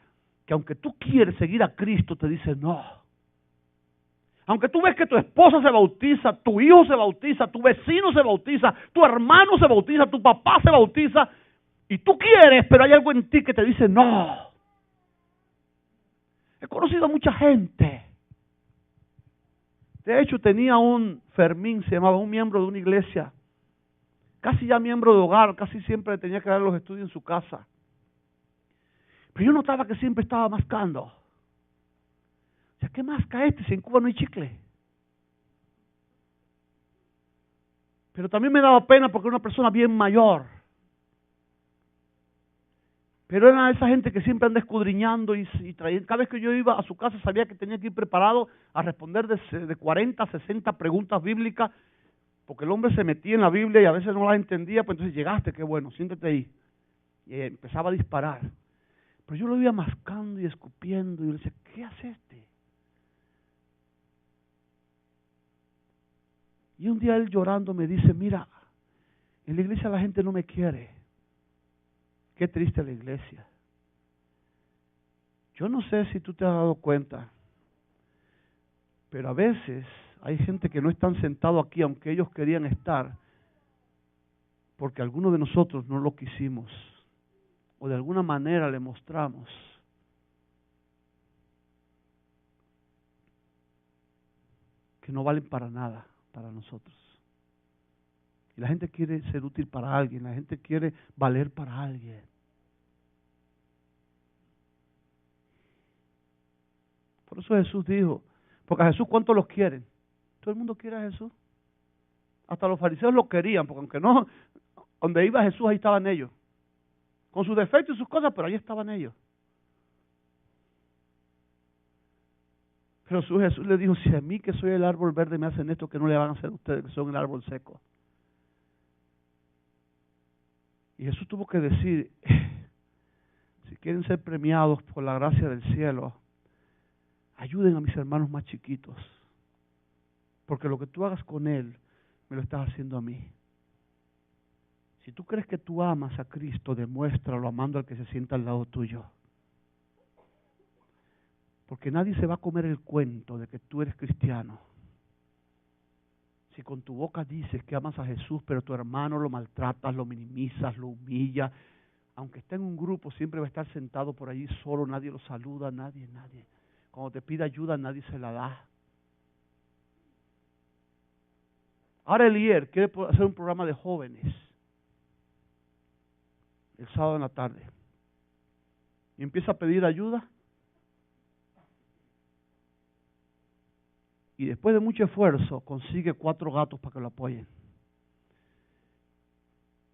que aunque tú quieres seguir a Cristo, te dice no. Aunque tú ves que tu esposa se bautiza, tu hijo se bautiza, tu vecino se bautiza, tu hermano se bautiza, tu papá se bautiza, y tú quieres, pero hay algo en ti que te dice no. He conocido a mucha gente. De hecho, tenía un Fermín, se llamaba, un miembro de una iglesia, casi ya miembro de hogar, casi siempre tenía que dar los estudios en su casa. Pero yo notaba que siempre estaba mascando. O sea, ¿qué masca este si en Cuba no hay chicle? Pero también me daba pena porque era una persona bien mayor. Pero era esa gente que siempre anda escudriñando y traía. Cada vez que yo iba a su casa sabía que tenía que ir preparado a responder de 40 a 60 preguntas bíblicas, porque el hombre se metía en la Biblia y a veces no las entendía, pues entonces llegaste, qué bueno, siéntate ahí. Y empezaba a disparar. Pero yo lo iba mascando y escupiendo y yo le decía, ¿qué hace este? Y un día él llorando me dice, mira, en la iglesia la gente no me quiere. Qué triste la iglesia. Yo no sé si tú te has dado cuenta, pero a veces hay gente que no están sentados aquí aunque ellos querían estar, porque algunos de nosotros no lo quisimos o de alguna manera le mostramos. Que no valen para nada para nosotros. Y la gente quiere ser útil para alguien, la gente quiere valer para alguien. Por eso Jesús dijo, porque a Jesús ¿cuántos los quieren? Todo el mundo quiere a Jesús. Hasta los fariseos lo querían, porque aunque no, donde iba Jesús ahí estaban ellos. Con sus defectos y sus cosas, pero ahí estaban ellos. Pero Jesús le dijo, si a mí que soy el árbol verde me hacen esto, que no le van a hacer a ustedes que son el árbol seco. Y Jesús tuvo que decir, si quieren ser premiados por la gracia del cielo, ayuden a mis hermanos más chiquitos, porque lo que tú hagas con él, me lo estás haciendo a mí. Si tú crees que tú amas a Cristo, demuéstralo amando al que se sienta al lado tuyo. Porque nadie se va a comer el cuento de que tú eres cristiano. Si con tu boca dices que amas a Jesús, pero tu hermano lo maltratas, lo minimizas, lo humillas, aunque esté en un grupo, siempre va a estar sentado por allí solo, nadie lo saluda, nadie. Cuando te pide ayuda, nadie se la da. Ahora Elier quiere hacer un programa de jóvenes el sábado en la tarde. Y empieza a pedir ayuda. Y después de mucho esfuerzo consigue 4 gatos para que lo apoyen.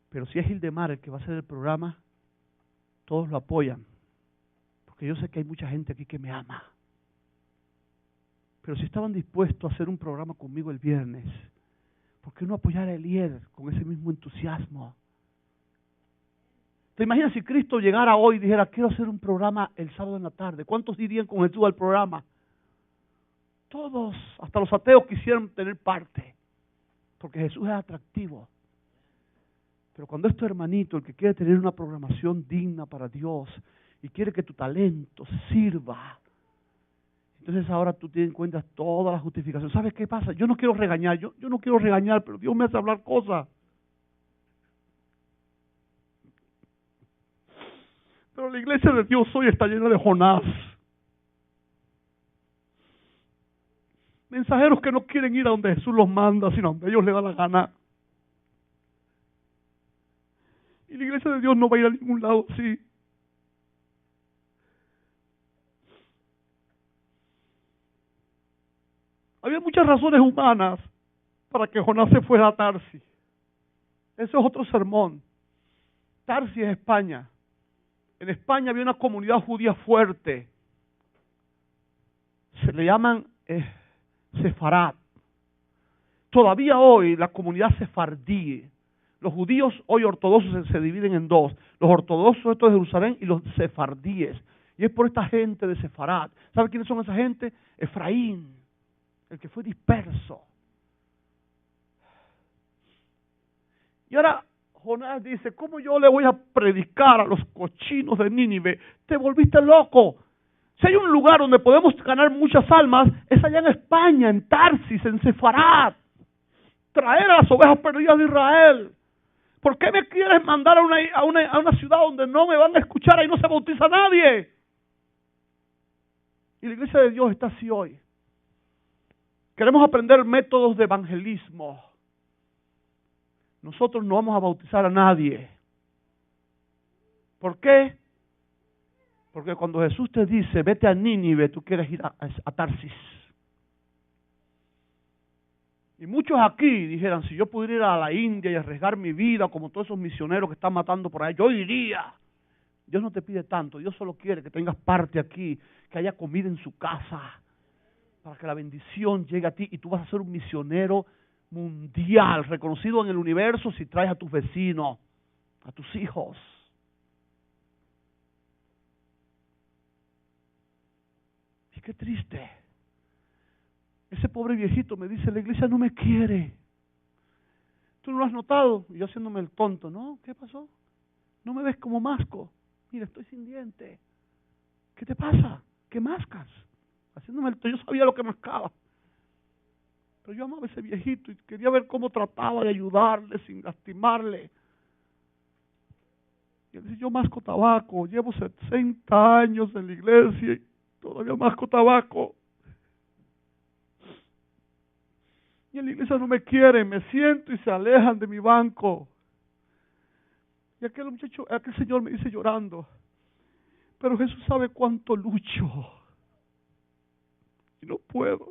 Pero si es Gildemar el que va a hacer el programa, todos lo apoyan. Porque yo sé que hay mucha gente aquí que me ama. Pero si estaban dispuestos a hacer un programa conmigo el viernes, ¿por qué no apoyar a Elier con ese mismo entusiasmo? ¿Te imaginas si Cristo llegara hoy y dijera, quiero hacer un programa el sábado en la tarde? ¿Cuántos irían con Jesús al programa? Todos, hasta los ateos quisieran tener parte, porque Jesús es atractivo. Pero cuando es tu hermanito el que quiere tener una programación digna para Dios y quiere que tu talento sirva, entonces ahora tú tienes en cuenta todas las justificaciones. ¿Sabes qué pasa? Yo no quiero regañar, yo no quiero regañar, pero Dios me hace hablar cosas. Pero la iglesia de Dios hoy está llena de Jonás. Mensajeros que no quieren ir a donde Jesús los manda, sino a donde ellos les da la gana. Y la iglesia de Dios no va a ir a ningún lado así. Había muchas razones humanas para que Jonás se fuera a Tarsis. Ese es otro sermón. Tarsis es España. En España había una comunidad judía fuerte. Se le llaman Sefarad. Todavía hoy la comunidad sefardí, los judíos hoy ortodoxos se dividen en dos, los ortodoxos estos de Jerusalén y los sefardíes, y es por esta gente de Sefarad. ¿Sabe quiénes son esa gente? Efraín, el que fue disperso. Y ahora Jonás dice, ¿cómo yo le voy a predicar a los cochinos de Nínive? Te volviste loco. Si hay un lugar donde podemos ganar muchas almas, es allá en España, en Tarsis, en Sefarad. Traer a las ovejas perdidas de Israel. ¿Por qué me quieres mandar a una ciudad donde no me van a escuchar? Ahí no se bautiza nadie. Y la iglesia de Dios está así hoy. Queremos aprender métodos de evangelismo. Nosotros no vamos a bautizar a nadie. ¿Por qué? Porque cuando Jesús te dice, vete a Nínive, tú quieres ir a Tarsis. Y muchos aquí dijeran, si yo pudiera ir a la India y arriesgar mi vida, como todos esos misioneros que están matando por ahí, yo iría. Dios no te pide tanto, Dios solo quiere que tengas parte aquí, que haya comida en su casa, para que la bendición llegue a ti y tú vas a ser un misionero mundial, reconocido en el universo si traes a tus vecinos, a tus hijos. Y qué triste. Ese pobre viejito me dice, la iglesia no me quiere. ¿Tú no lo has notado? Y yo haciéndome el tonto, ¿no? ¿Qué pasó? ¿No me ves como masco? Mira, estoy sin diente. ¿Qué te pasa? ¿Qué mascas? Haciéndome el tonto, yo sabía lo que mascaba. Pero yo amaba a ese viejito y quería ver cómo trataba de ayudarle sin lastimarle. Y él dice, yo masco tabaco, llevo 60 años en la iglesia y todavía masco tabaco. Y en la iglesia no me quieren, me siento y se alejan de mi banco. Y aquel señor me dice llorando, pero Jesús sabe cuánto lucho y no puedo.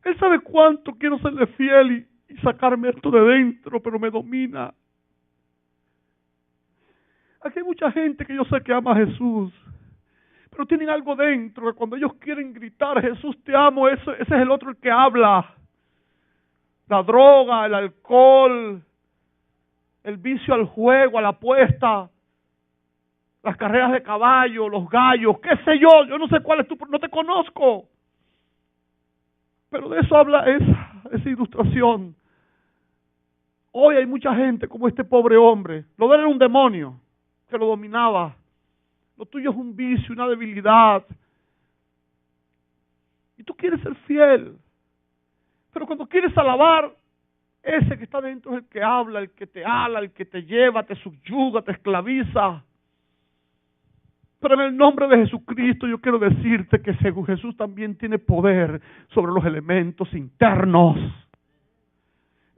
Él sabe cuánto quiero serle fiel y sacarme esto de dentro, pero me domina. Aquí hay mucha gente que yo sé que ama a Jesús, pero tienen algo dentro que cuando ellos quieren gritar, Jesús te amo, ese es el otro el que habla. La droga, el alcohol, el vicio al juego, a la apuesta, las carreras de caballo, los gallos, qué sé yo no sé cuál es tu, no te conozco. Pero de eso habla esa ilustración. Hoy hay mucha gente como este pobre hombre. Lo de él era un demonio que lo dominaba. Lo tuyo es un vicio, una debilidad. Y tú quieres ser fiel. Pero cuando quieres alabar, ese que está dentro es el que habla, el que te ala, el que te lleva, te subyuga, te esclaviza. Pero en el nombre de Jesucristo yo quiero decirte que Jesús también tiene poder sobre los elementos internos.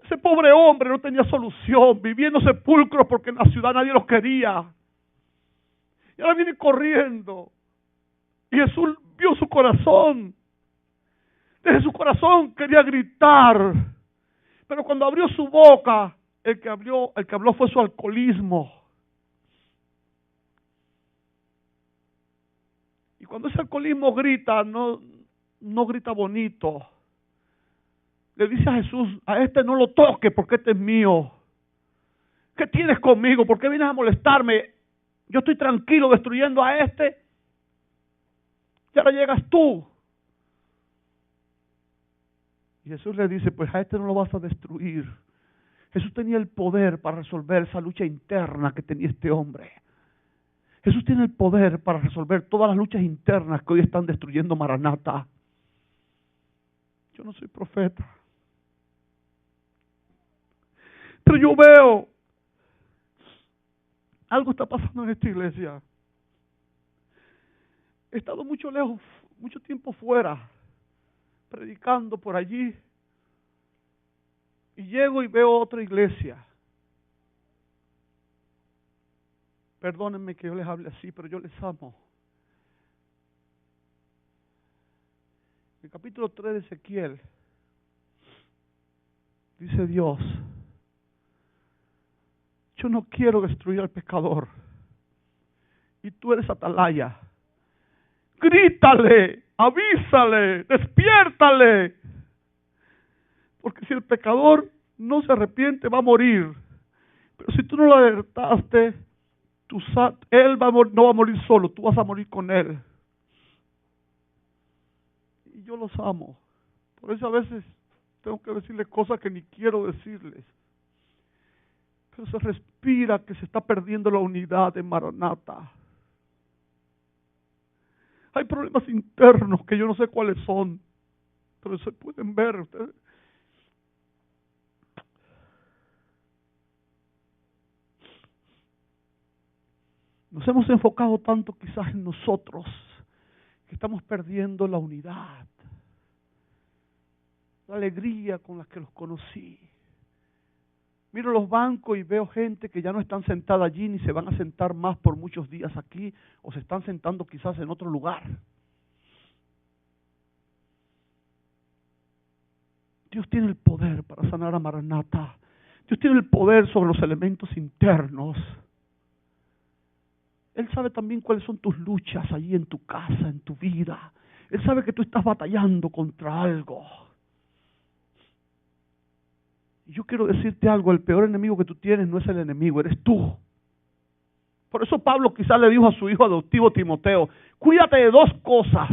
Ese pobre hombre no tenía solución, viviendo sepulcros porque en la ciudad nadie los quería. Y ahora viene corriendo. Y Jesús vio su corazón. Desde su corazón quería gritar. Pero cuando abrió su boca, el que habló fue su alcoholismo. Y cuando ese alcoholismo grita, no grita bonito. Le dice a Jesús, a este no lo toques porque este es mío. ¿Qué tienes conmigo? ¿Por qué vienes a molestarme? Yo estoy tranquilo destruyendo a este. Y ahora llegas tú. Y Jesús le dice, pues a este no lo vas a destruir. Jesús tenía el poder para resolver esa lucha interna que tenía este hombre. Jesús tiene el poder para resolver todas las luchas internas que hoy están destruyendo Maranata. Yo no soy profeta, pero yo veo algo está pasando en esta iglesia. He estado mucho lejos, mucho tiempo fuera, predicando por allí, y llego y veo otra iglesia. Perdónenme que yo les hable así, pero yo les amo. En el capítulo 3 de Ezequiel, dice Dios, yo no quiero destruir al pecador, y tú eres atalaya. Grítale, avísale, despiértale, porque si el pecador no se arrepiente va a morir, pero si tú no lo alertaste, él no va a morir solo, tú vas a morir con él. Y yo los amo, por eso a veces tengo que decirles cosas que ni quiero decirles, pero se respira que se está perdiendo la unidad de Maranata. Hay problemas internos que yo no sé cuáles son, pero se pueden ver ustedes. Nos hemos enfocado tanto quizás en nosotros que estamos perdiendo la unidad, la alegría con la que los conocí. Miro los bancos y veo gente que ya no están sentada allí ni se van a sentar más por muchos días aquí, o se están sentando quizás en otro lugar. Dios tiene el poder para sanar a Maranata. Dios tiene el poder sobre los elementos internos. Él sabe también cuáles son tus luchas allí en tu casa, en tu vida. Él sabe que tú estás batallando contra algo. Y yo quiero decirte algo, el peor enemigo que tú tienes no es el enemigo, eres tú. Por eso Pablo quizás le dijo a su hijo adoptivo Timoteo, cuídate de dos cosas.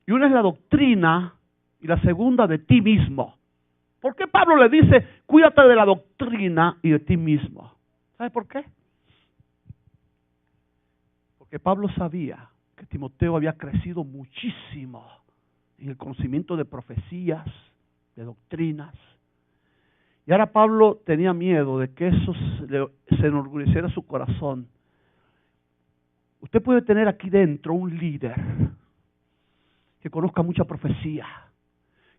Y una es la doctrina y la segunda de ti mismo. ¿Por qué Pablo le dice, cuídate de la doctrina y de ti mismo? ¿Sabe por qué? Porque Pablo sabía que Timoteo había crecido muchísimo en el conocimiento de profecías, de doctrinas. Y ahora Pablo tenía miedo de que eso se enorgulleciera su corazón. Usted puede tener aquí dentro un líder que conozca mucha profecía,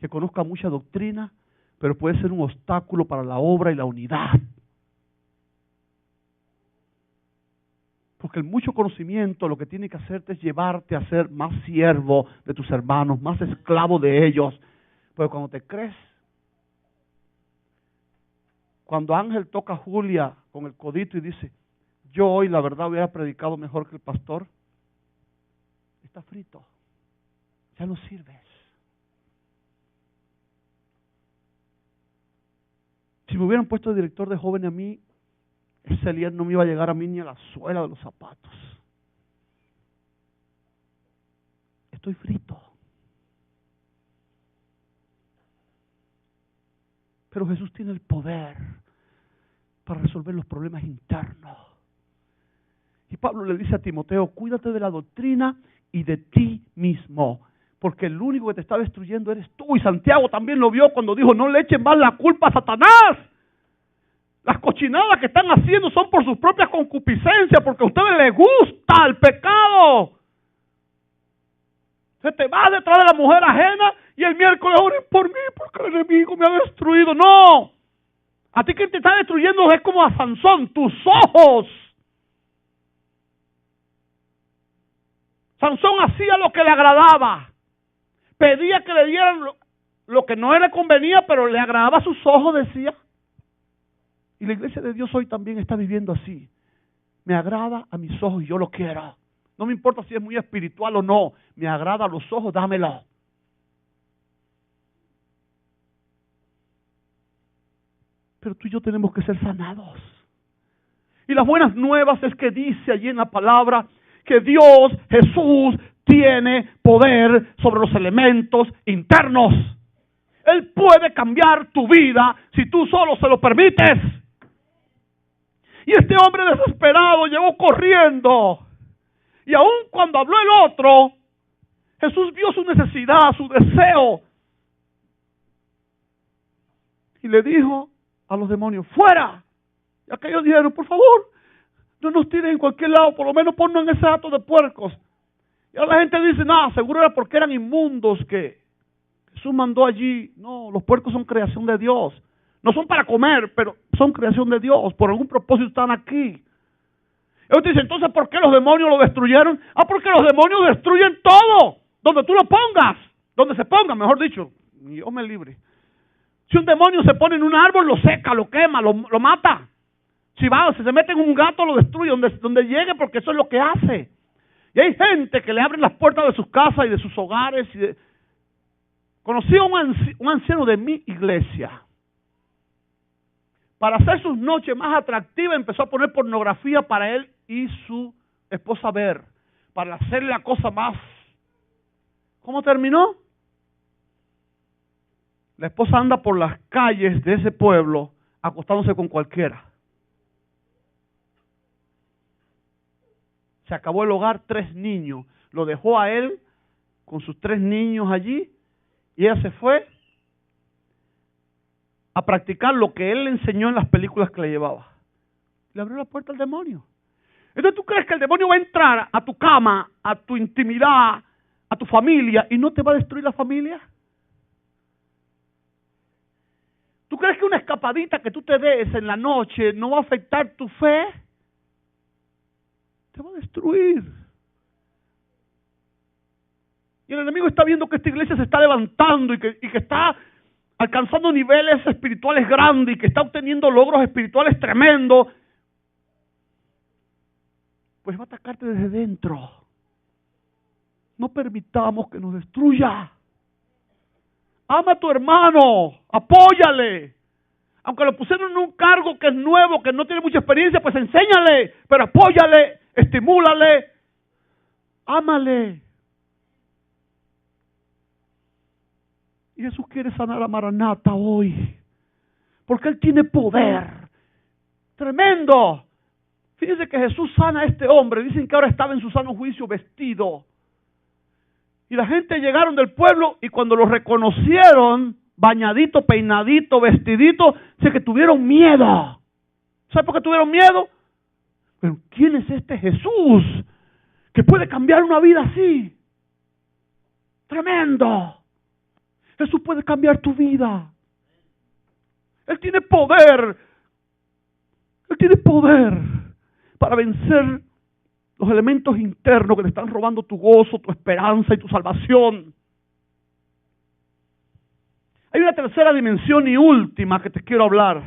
que conozca mucha doctrina, pero puede ser un obstáculo para la obra y la unidad. Porque el mucho conocimiento lo que tiene que hacerte es llevarte a ser más siervo de tus hermanos, más esclavo de ellos. Pero cuando te crees, cuando Ángel toca a Julia con el codito y dice, yo hoy la verdad hubiera predicado mejor que el pastor, está frito, ya no sirves. Si me hubieran puesto de director de jóvenes a mí, ese líder no me iba a llegar a mí ni a la suela de los zapatos. Estoy frito. Pero Jesús tiene el poder para resolver los problemas internos. Y Pablo le dice a Timoteo, cuídate de la doctrina y de ti mismo, porque el único que te está destruyendo eres tú. Y Santiago también lo vio cuando dijo, no le echen más la culpa a Satanás. Las cochinadas que están haciendo son por sus propias concupiscencias, porque a ustedes les gusta el pecado. Se te va detrás de la mujer ajena y el miércoles oren por mí porque el enemigo me ha destruido. No, a ti quien te está destruyendo es como a Sansón, tus ojos. Sansón hacía lo que le agradaba, pedía que le dieran lo que no le convenía, pero le agradaba a sus ojos, decía. Y la iglesia de Dios hoy también está viviendo así. Me agrada a mis ojos y yo lo quiero. No me importa si es muy espiritual o no. Me agrada a los ojos, dámelo. Pero tú y yo tenemos que ser sanados. Y las buenas nuevas es que dice allí en la palabra que Dios, Jesús, tiene poder sobre los elementos internos. Él puede cambiar tu vida si tú solo se lo permites. Y este hombre desesperado llegó corriendo. Y aun cuando habló el otro, Jesús vio su necesidad, su deseo. Y le dijo a los demonios, ¡fuera! Y aquellos dijeron, por favor, no nos tires en cualquier lado, por lo menos ponnos en ese hato de puercos. Y ahora la gente dice, no, seguro era porque eran inmundos que Jesús mandó allí. No, los puercos son creación de Dios. No son para comer, pero son creación de Dios. Por algún propósito están aquí. Ellos dicen, entonces, ¿por qué los demonios lo destruyeron? Ah, porque los demonios destruyen todo. Donde tú lo pongas. Donde se ponga, mejor dicho. Dios me libre. Si un demonio se pone en un árbol, lo seca, lo quema, lo mata. Si se mete en un gato, lo destruye. Donde llegue, porque eso es lo que hace. Y hay gente que le abren las puertas de sus casas y de sus hogares. Conocí a un anciano de mi iglesia. Para hacer sus noches más atractivas, empezó a poner pornografía para él y su esposa ver. Para hacerle la cosa más. ¿Cómo terminó? La esposa anda por las calles de ese pueblo acostándose con cualquiera. Se acabó el hogar, 3 niños. Lo dejó a él con sus 3 niños allí y ella se fue a practicar lo que él le enseñó en las películas que le llevaba. Le abrió la puerta al demonio. Entonces, ¿tú crees que el demonio va a entrar a tu cama, a tu intimidad, a tu familia y no te va a destruir la familia? ¿Tú crees que una escapadita que tú te des en la noche no va a afectar tu fe? Te va a destruir. Y el enemigo está viendo que esta iglesia se está levantando y que está alcanzando niveles espirituales grandes y que está obteniendo logros espirituales tremendos. pues va a atacarte desde dentro. No permitamos que nos destruya. Ama a tu hermano, apóyale. Aunque lo pusieron en un cargo que es nuevo, que no tiene mucha experiencia, pues enséñale, pero apóyale, estimúlale, ámale. Y Jesús quiere sanar a Maranata hoy, porque Él tiene poder tremendo. Fíjense que Jesús sana a este hombre. Dicen que ahora estaba en su sano juicio vestido. Y la gente llegaron del pueblo y cuando lo reconocieron, bañadito, peinadito, vestidito, sé que tuvieron miedo. ¿Sabe por qué tuvieron miedo? Pero ¿quién es este Jesús que puede cambiar una vida así? Tremendo. Jesús puede cambiar tu vida. Él tiene poder. Él tiene poder para vencer los elementos internos que te están robando tu gozo, tu esperanza y tu salvación. Hay una tercera dimensión y última que te quiero hablar.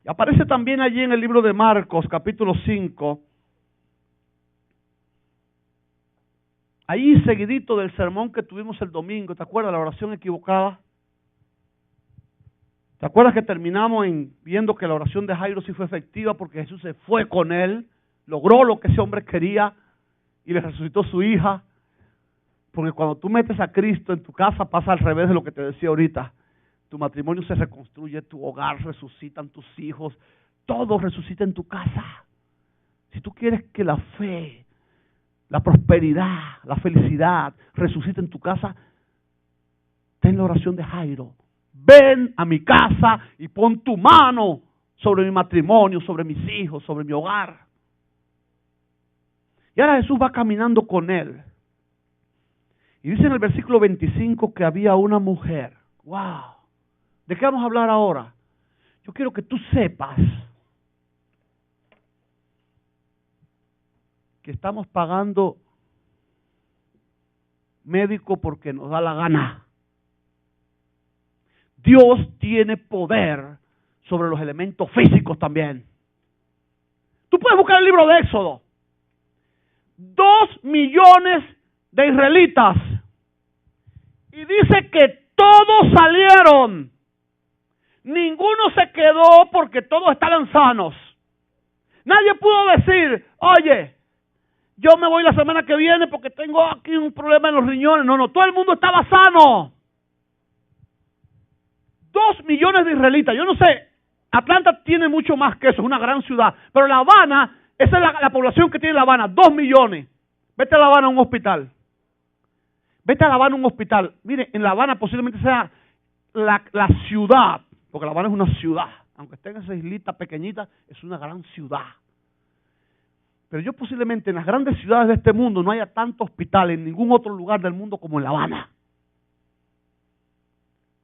Y aparece también allí en el libro de Marcos, capítulo 5. Ahí seguidito del sermón que tuvimos el domingo. ¿Te acuerdas la oración equivocada? ¿Te acuerdas que terminamos viendo que la oración de Jairo sí fue efectiva porque Jesús se fue con él, logró lo que ese hombre quería y le resucitó su hija? Porque cuando tú metes a Cristo en tu casa pasa al revés de lo que te decía ahorita. Tu matrimonio se reconstruye, tu hogar resucitan tus hijos, todo resucita en tu casa. Si tú quieres que la fe, la prosperidad, la felicidad resucite en tu casa, ten la oración de Jairo. Ven a mi casa y pon tu mano sobre mi matrimonio, sobre mis hijos, sobre mi hogar. Y ahora Jesús va caminando con él. Y dice en el versículo 25 que había una mujer. ¡Wow! ¿De qué vamos a hablar ahora? Yo quiero que tú sepas que estamos pagando médico porque nos da la gana. Dios tiene poder sobre los elementos físicos también. Tú puedes buscar el libro de Éxodo. 2 millones de israelitas. Y dice que todos salieron. Ninguno se quedó porque todos estaban sanos. Nadie pudo decir, oye, yo me voy la semana que viene porque tengo aquí un problema en los riñones. No, todo el mundo estaba sano. 2 millones de israelitas. Yo no sé, Atlanta tiene mucho más que eso, es una gran ciudad. Pero La Habana, esa es la población que tiene La Habana, 2 millones. Vete a La Habana a un hospital. Vete a La Habana a un hospital. Mire, en La Habana posiblemente sea la ciudad, porque La Habana es una ciudad. Aunque esté en esa islita pequeñita, es una gran ciudad. Pero yo posiblemente en las grandes ciudades de este mundo no haya tanto hospital en ningún otro lugar del mundo como en La Habana.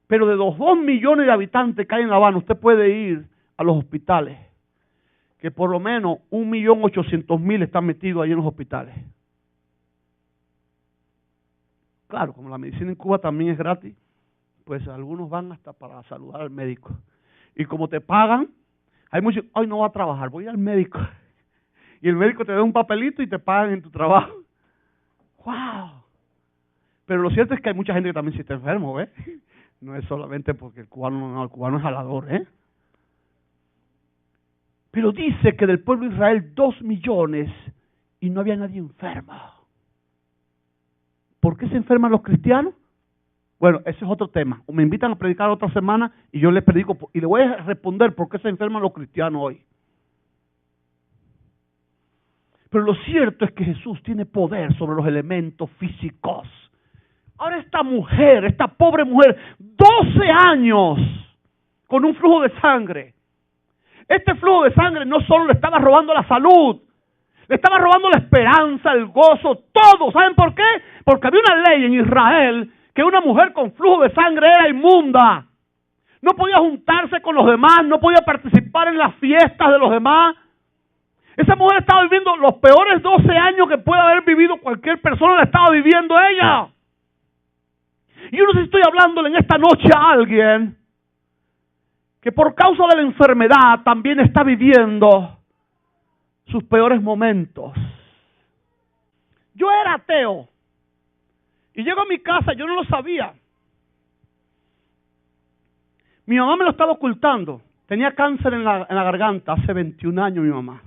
Pero de los 2 millones de habitantes que hay en La Habana, usted puede ir a los hospitales, que por lo menos 1.800.000 están metidos ahí en los hospitales. Claro, como la medicina en Cuba también es gratis, pues algunos van hasta para saludar al médico. Y como te pagan, hay muchos, hoy no voy a trabajar, voy al médico. Y el médico te da un papelito y te pagan en tu trabajo. ¡Wow! Pero lo cierto es que hay mucha gente que también sí está enfermo, ¿ves? No es solamente porque el cubano es jalador, ¿eh? Pero dice que del pueblo de Israel 2 millones y no había nadie enfermo. ¿Por qué se enferman los cristianos? Bueno, ese es otro tema. O me invitan a predicar otra semana y yo les predico y le voy a responder por qué se enferman los cristianos hoy. Pero lo cierto es que Jesús tiene poder sobre los elementos físicos. Ahora esta mujer, esta pobre mujer, 12 años con un flujo de sangre. Este flujo de sangre no solo le estaba robando la salud, le estaba robando la esperanza, el gozo, todo. ¿Saben por qué? Porque había una ley en Israel que una mujer con flujo de sangre era inmunda. No podía juntarse con los demás, no podía participar en las fiestas de los demás. Esa mujer estaba viviendo los peores 12 años que puede haber vivido cualquier persona, la estaba viviendo ella. Y yo no sé si estoy hablándole en esta noche a alguien que por causa de la enfermedad también está viviendo sus peores momentos. Yo era ateo y llego a mi casa, yo no lo sabía. Mi mamá me lo estaba ocultando. Tenía cáncer en la garganta hace 21 años mi mamá.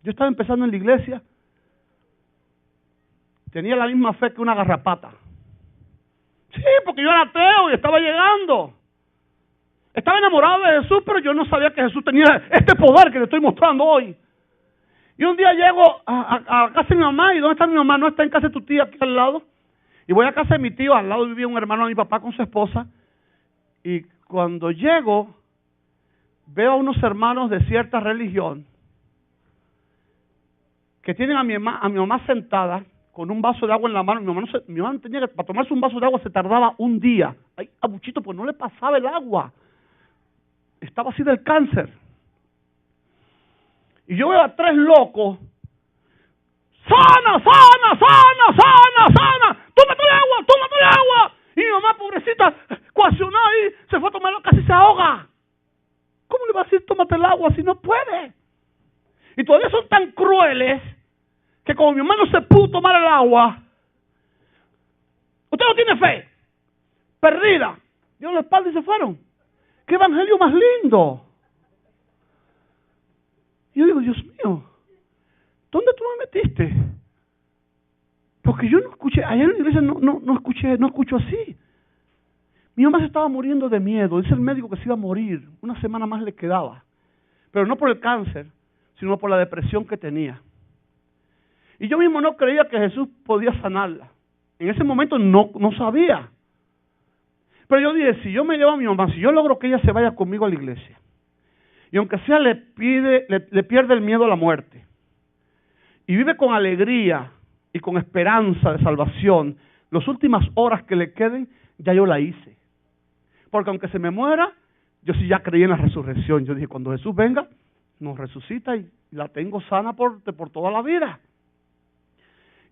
Yo estaba empezando en la iglesia. Tenía la misma fe que una garrapata. Sí, porque yo era ateo y estaba llegando. Estaba enamorado de Jesús, pero yo no sabía que Jesús tenía este poder que le estoy mostrando hoy. Y un día llego a casa de mi mamá. ¿Y dónde está mi mamá? No, está en casa de tu tía aquí al lado. Y voy a casa de mi tío, al lado vivía un hermano de mi papá con su esposa. Y cuando llego, veo a unos hermanos de cierta religión que tienen a mi mamá sentada con un vaso de agua en la mano. Mi mamá tenía que, para tomarse un vaso de agua se tardaba un día. Ay, abuchito, pues no le pasaba el agua. Estaba así del cáncer. Y yo veo a 3 locos. ¡Sana, sana, sana, sana, sana! ¡Tómate el agua, tómate el agua! Y mi mamá, pobrecita, coaccionada ahí, se fue a tomarlo, casi se ahoga. ¿Cómo le va a decir tómate el agua si no puede? Y todavía son tan crueles que como mi mamá no se pudo tomar el agua, usted no tiene fe, perdida, dieron la espalda y se fueron. ¡Qué evangelio más lindo! Y yo digo, Dios mío, ¿dónde tú me metiste? Porque yo no escuché, allá en la iglesia no escucho así. Mi mamá se estaba muriendo de miedo, dice el médico que se iba a morir, una semana más le quedaba. Pero no por el cáncer, sino por la depresión que tenía. Y yo mismo no creía que Jesús podía sanarla. En ese momento no sabía. Pero yo dije, si yo me llevo a mi mamá, si yo logro que ella se vaya conmigo a la iglesia, y aunque sea le pierde el miedo a la muerte, y vive con alegría y con esperanza de salvación, las últimas horas que le queden, ya yo la hice. Porque aunque se me muera, yo sí ya creí en la resurrección. Yo dije, cuando Jesús venga, nos resucita y la tengo sana por toda la vida.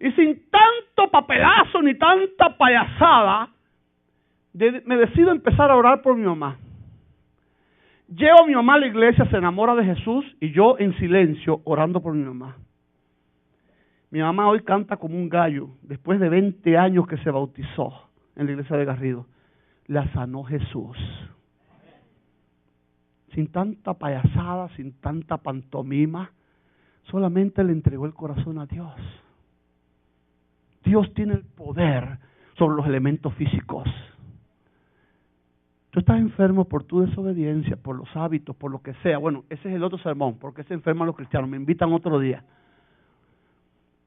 Y sin tanto papelazo ni tanta payasada, me decido empezar a orar por mi mamá. Llevo a mi mamá a la iglesia, se enamora de Jesús y yo en silencio orando por mi mamá. Mi mamá hoy canta como un gallo, después de 20 años que se bautizó en la iglesia de Garrido. La sanó Jesús. Sin tanta payasada, sin tanta pantomima, solamente le entregó el corazón a Dios. Dios tiene el poder sobre los elementos físicos. Tú estás enfermo por tu desobediencia, por los hábitos, por lo que sea. Bueno, ese es el otro sermón, porque se enferman los cristianos, me invitan otro día.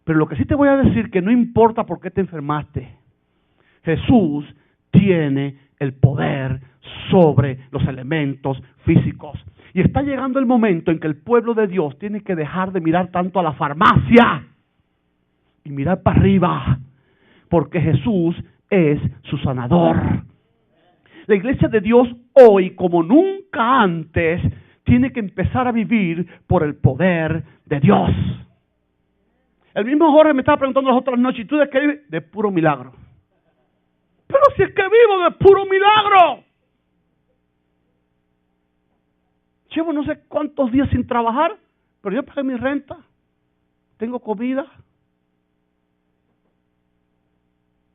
Pero lo que sí te voy a decir, que no importa por qué te enfermaste, Jesús tiene el poder sobre los elementos físicos. Y está llegando el momento en que el pueblo de Dios tiene que dejar de mirar tanto a la farmacia y mirar para arriba, porque Jesús es su sanador. La iglesia de Dios hoy, como nunca antes, tiene que empezar a vivir por el poder de Dios. El mismo Jorge me estaba preguntando las otras noches, ¿y tú de qué vives? De puro milagro. Pero si es que vivo de puro milagro. Llevo no sé cuántos días sin trabajar, pero yo pagué mi renta, tengo comida,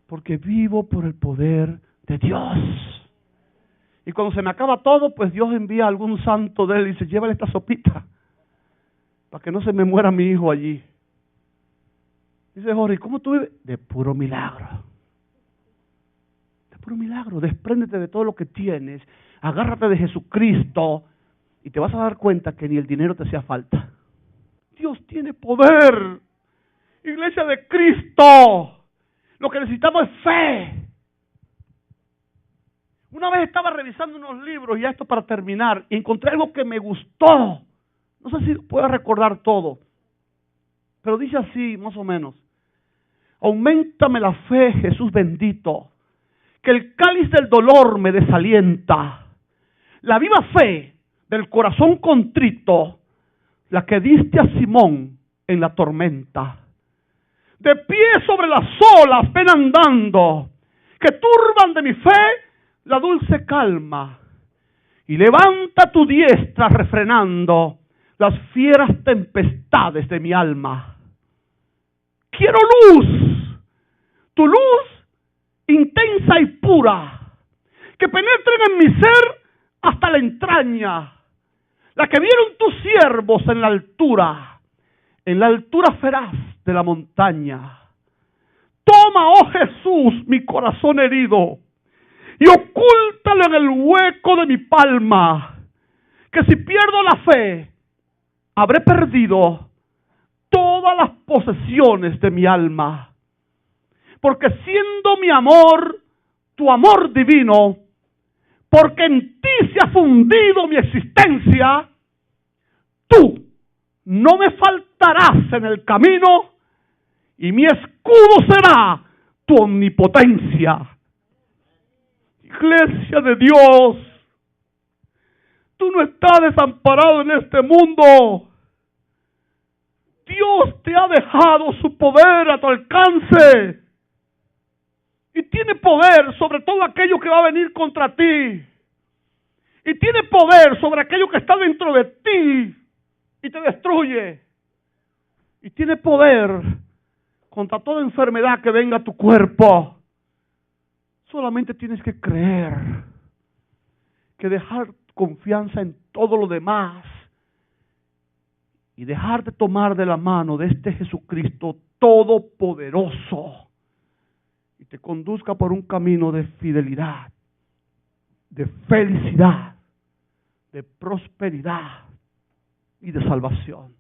porque vivo por el poder de Dios. Y cuando se me acaba todo, pues Dios envía a algún santo de él y dice, llévale esta sopita, para que no se me muera mi hijo allí. Dice Jorge, ¿cómo tú vives? De puro milagro. De puro milagro. Despréndete de todo lo que tienes, agárrate de Jesucristo y te vas a dar cuenta que ni el dinero te hacía falta. Dios tiene poder. Iglesia de Cristo. Lo que necesitamos es fe. Una vez estaba revisando unos libros, y esto para terminar, y encontré algo que me gustó. No sé si puedo recordar todo, pero dice así, más o menos. Auméntame la fe, Jesús bendito, que el cáliz del dolor me desalienta. La viva fe del corazón contrito, la que diste a Simón en la tormenta. De pie sobre las olas ven andando, que turban de mi fe la dulce calma y levanta tu diestra refrenando las fieras tempestades de mi alma. Quiero luz, tu luz intensa y pura, que penetren en mi ser hasta la entraña, la que vieron tus siervos en la altura feraz de la montaña. Toma, oh Jesús, mi corazón herido y ocúltalo en el hueco de mi palma, que si pierdo la fe, habré perdido todas las posesiones de mi alma. Porque siendo mi amor, tu amor divino, porque en ti se ha fundido mi existencia, tú no me faltarás en el camino y mi escudo será tu omnipotencia. Iglesia de Dios, tú no estás desamparado en este mundo. Dios te ha dejado su poder a tu alcance y tiene poder sobre todo aquello que va a venir contra ti, y tiene poder sobre aquello que está dentro de ti y te destruye, y tiene poder contra toda enfermedad que venga a tu cuerpo. Solamente tienes que creer, que dejar confianza en todo lo demás y dejarte tomar de la mano de este Jesucristo todopoderoso y te conduzca por un camino de fidelidad, de felicidad, de prosperidad y de salvación.